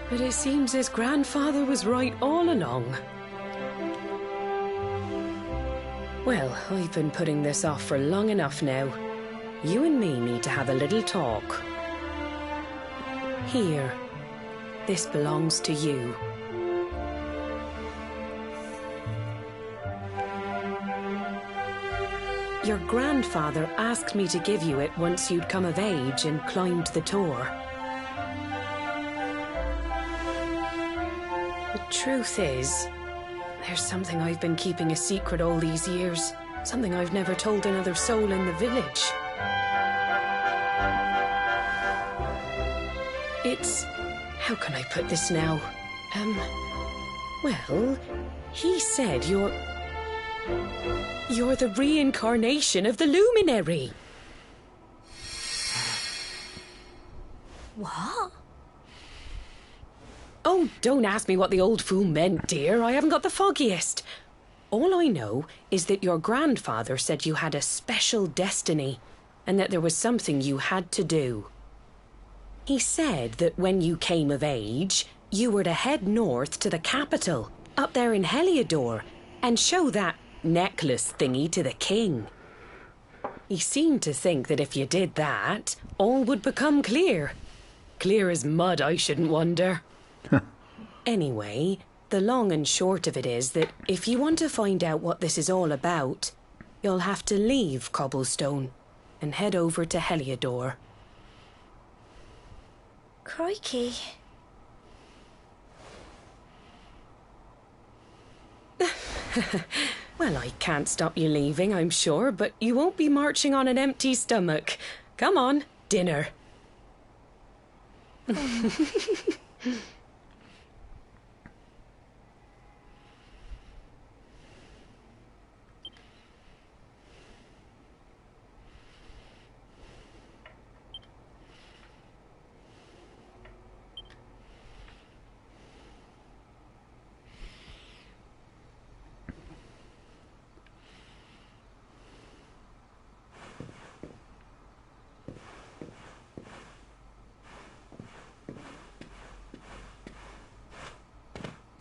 but it seems his grandfather was right all along. Well, I've been putting this off for long enough now. You and me need to have a little talk. Here. This belongs to you. Your grandfather asked me to give you it once you'd come of age and climbed the tor. The truth is, there's something I've been keeping a secret all these years. Something I've never told another soul in the village. It's... how can I put this now? Well, he said you're the reincarnation of the luminary. What? Oh, don't ask me what the old fool meant, dear. I haven't got the foggiest. All I know is that your grandfather said you had a special destiny and that there was something you had to do. He said that when you came of age, you were to head north to the capital, up there in Heliodor, and show that necklace thingy to the king. He seemed to think that if you did that, all would become clear. Clear as mud, I shouldn't wonder. Anyway, the long and short of it is that if you want to find out what this is all about, you'll have to leave Cobblestone and head over to Heliodor. Crikey. Well, I can't stop you leaving, I'm sure, but you won't be marching on an empty stomach. Come on, dinner.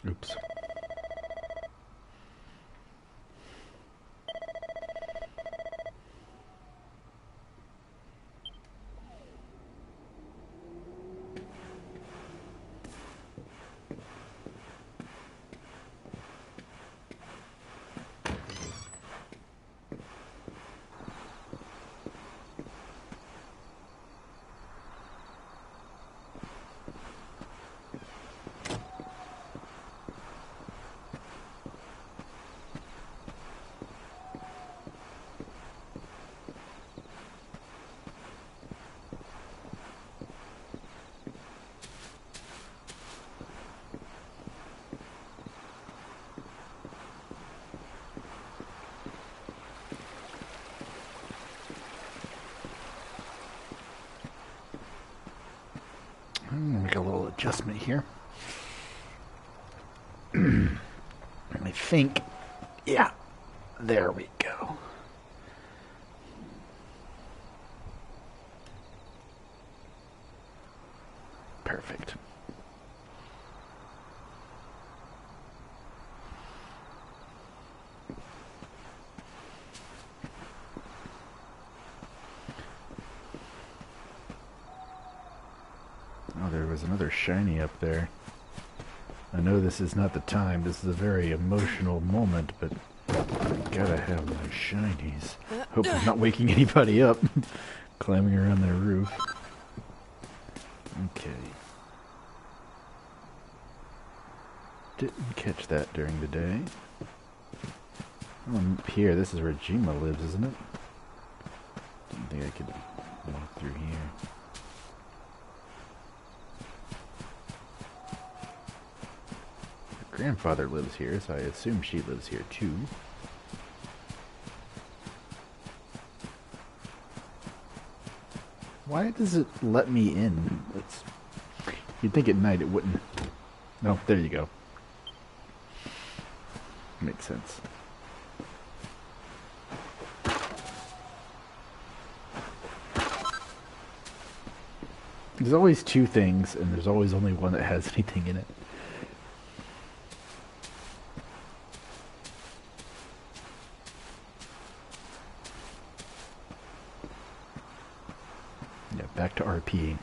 Oops. I'm gonna make a little adjustment here. I think, yeah, there we go. Perfect. Oh, there was another shiny up there. I know this is not the time, this is a very emotional moment, but I gotta have my shinies. Hope I'm not waking anybody up climbing around their roof. Okay. Didn't catch that during the day. Oh, up here, this is where Jima lives, isn't it? Didn't think I could walk through here. Her grandfather lives here, so I assume she lives here too. Why does it let me in? You'd think at night it wouldn't. No, there you go. Makes sense. There's always two things, and there's always only one that has anything in it. Yeah, back to RPing.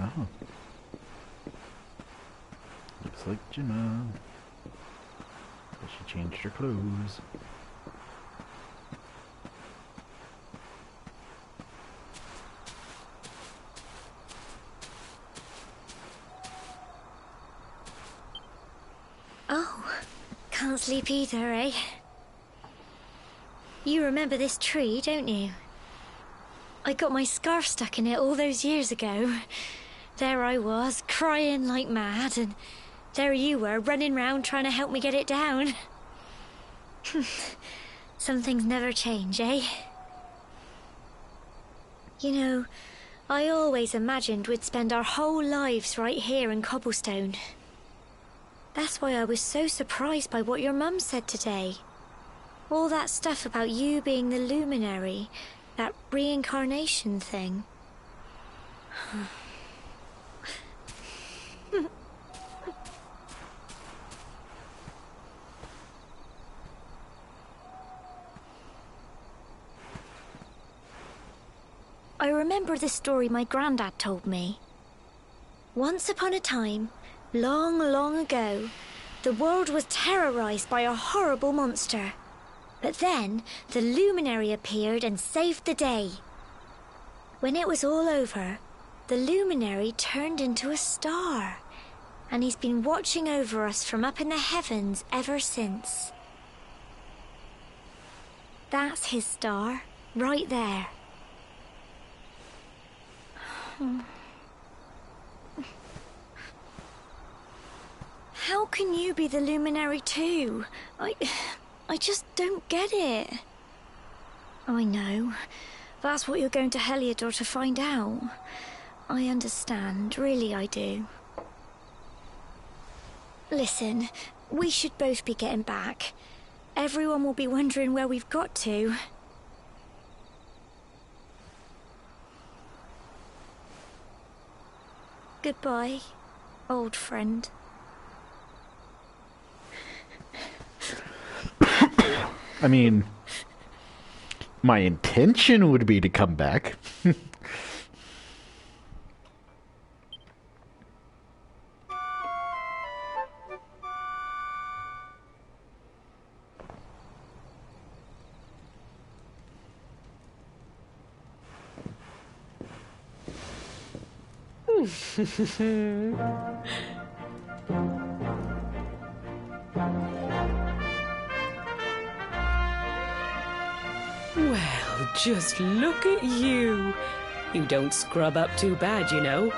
Oh. Looks like Jima. But she changed her clothes. Oh, can't sleep either, eh? You remember this tree, don't you? I got my scarf stuck in it all those years ago. There I was, crying like mad, and there you were, running round trying to help me get it down. Some things never change, eh? You know, I always imagined we'd spend our whole lives right here in Cobblestone. That's why I was so surprised by what your mum said today. All that stuff about you being the luminary, that reincarnation thing. I remember the story my granddad told me. Once upon a time, long, long ago, the world was terrorized by a horrible monster. But then, the luminary appeared and saved the day. When it was all over, the luminary turned into a star. And he's been watching over us from up in the heavens ever since. That's his star, right there. How can you be the luminary too? I just don't get it. I know. That's what you're going to Heliodor to find out. I understand, really I do. Listen, we should both be getting back. Everyone will be wondering where we've got to. Goodbye, old friend. I mean, my intention would be to come back. Well, just look at you. You don't scrub up too bad, you know.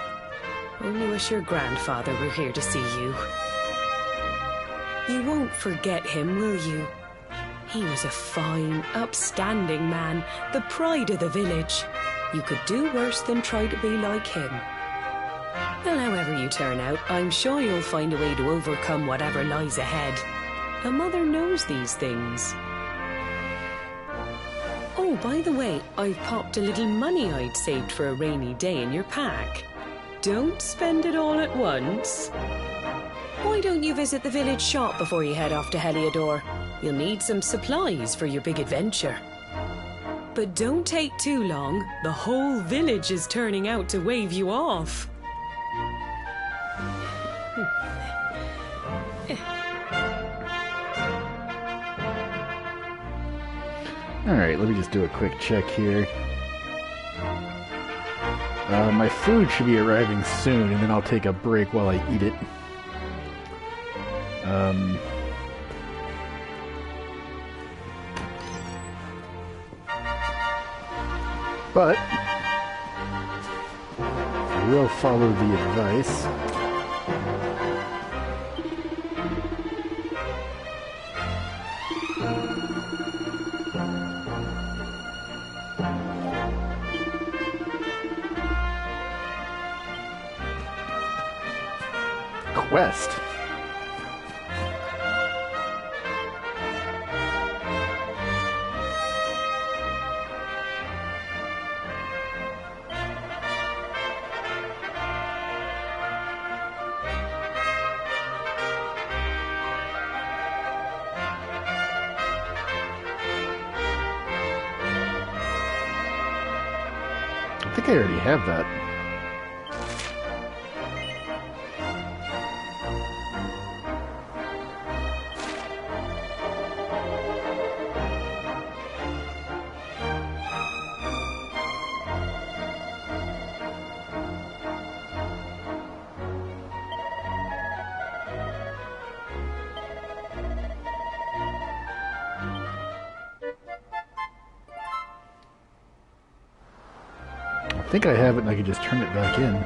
Only wish your grandfather were here to see you. You won't forget him, will you? He was a fine, upstanding man, the pride of the village. You could do worse than try to be like him. Well, however you turn out, I'm sure you'll find a way to overcome whatever lies ahead. A mother knows these things. Oh, by the way, I've popped a little money I'd saved for a rainy day in your pack. Don't spend it all at once. Why don't you visit the village shop before you head off to Heliodor? You'll need some supplies for your big adventure. But don't take too long. The whole village is turning out to wave you off. Alright, let me just do a quick check here. My food should be arriving soon, and then I'll take a break while I eat it. But I will follow the advice. Quest. I think I already have that. I think I have it and I can just turn it back in.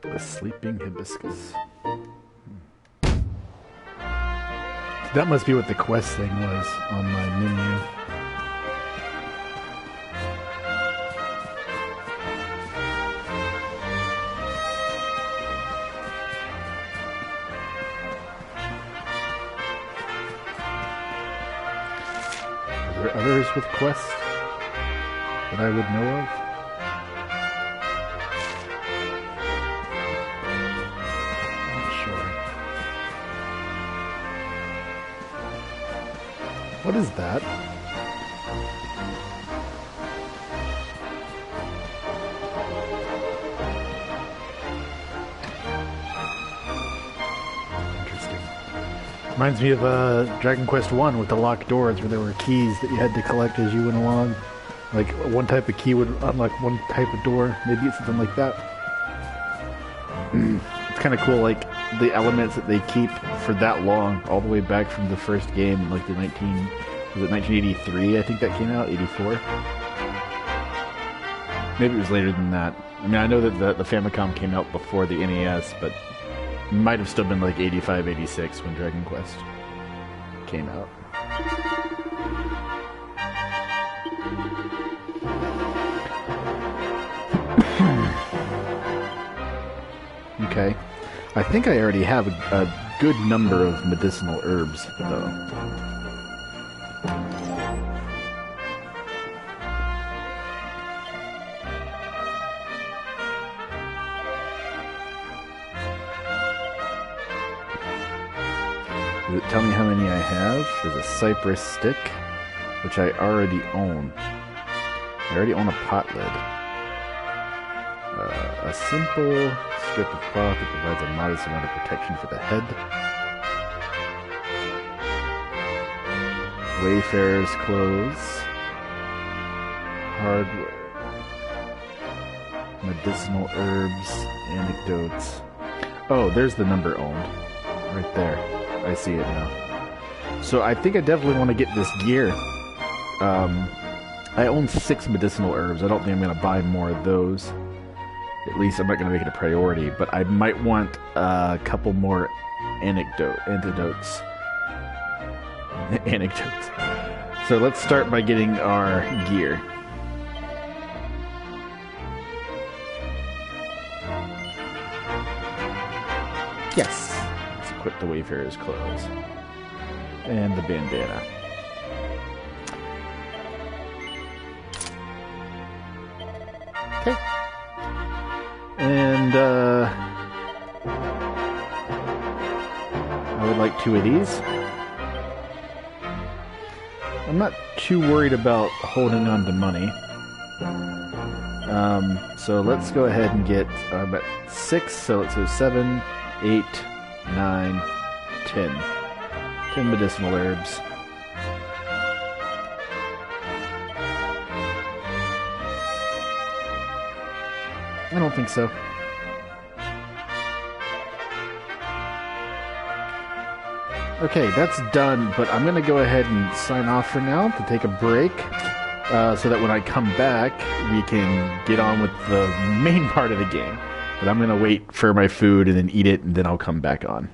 The sleeping hibiscus. That must be what the quest thing was on my menu. Are there others with quests that I would know of? What is that? Interesting. Reminds me of Dragon Quest 1 with the locked doors where there were keys that you had to collect as you went along. Like one type of key would unlock one type of door. Maybe it's something like that. It's kind of cool, like the elements that they keep for that long, all the way back from the first game, like the 1983, I think that came out, 84? Maybe it was later than that. I mean, I know that the Famicom came out before the NES, but it might have still been like 85, 86 when Dragon Quest came out. Okay. I think I already have a good number of medicinal herbs, though. Does it tell me how many I have? There's a cypress stick, which I already own. I already own a pot lid. A simple strip of cloth that provides a modest amount of protection for the head. Wayfarer's clothes. Hardware. Medicinal herbs. Anecdotes. Oh, there's the number owned. Right there. I see it now. So I think I definitely want to get this gear. I own 6 medicinal herbs. I don't think I'm going to buy more of those. At least I'm not going to make it a priority. But I might want a couple more antidotes. Anecdotes. So let's start by getting our gear. Yes. Let's equip the Wayfarer's clothes. And the bandana. Okay. And I would like 2 of these. I'm not too worried about holding on to money. So let's go ahead and get, I'm at 6, so let's go 7, 8, 9, 10. 10 medicinal herbs. I don't think so. Okay, that's done, but I'm going to go ahead and sign off for now to take a break, so that when I come back, we can get on with the main part of the game. But I'm going to wait for my food and then eat it, and then I'll come back on.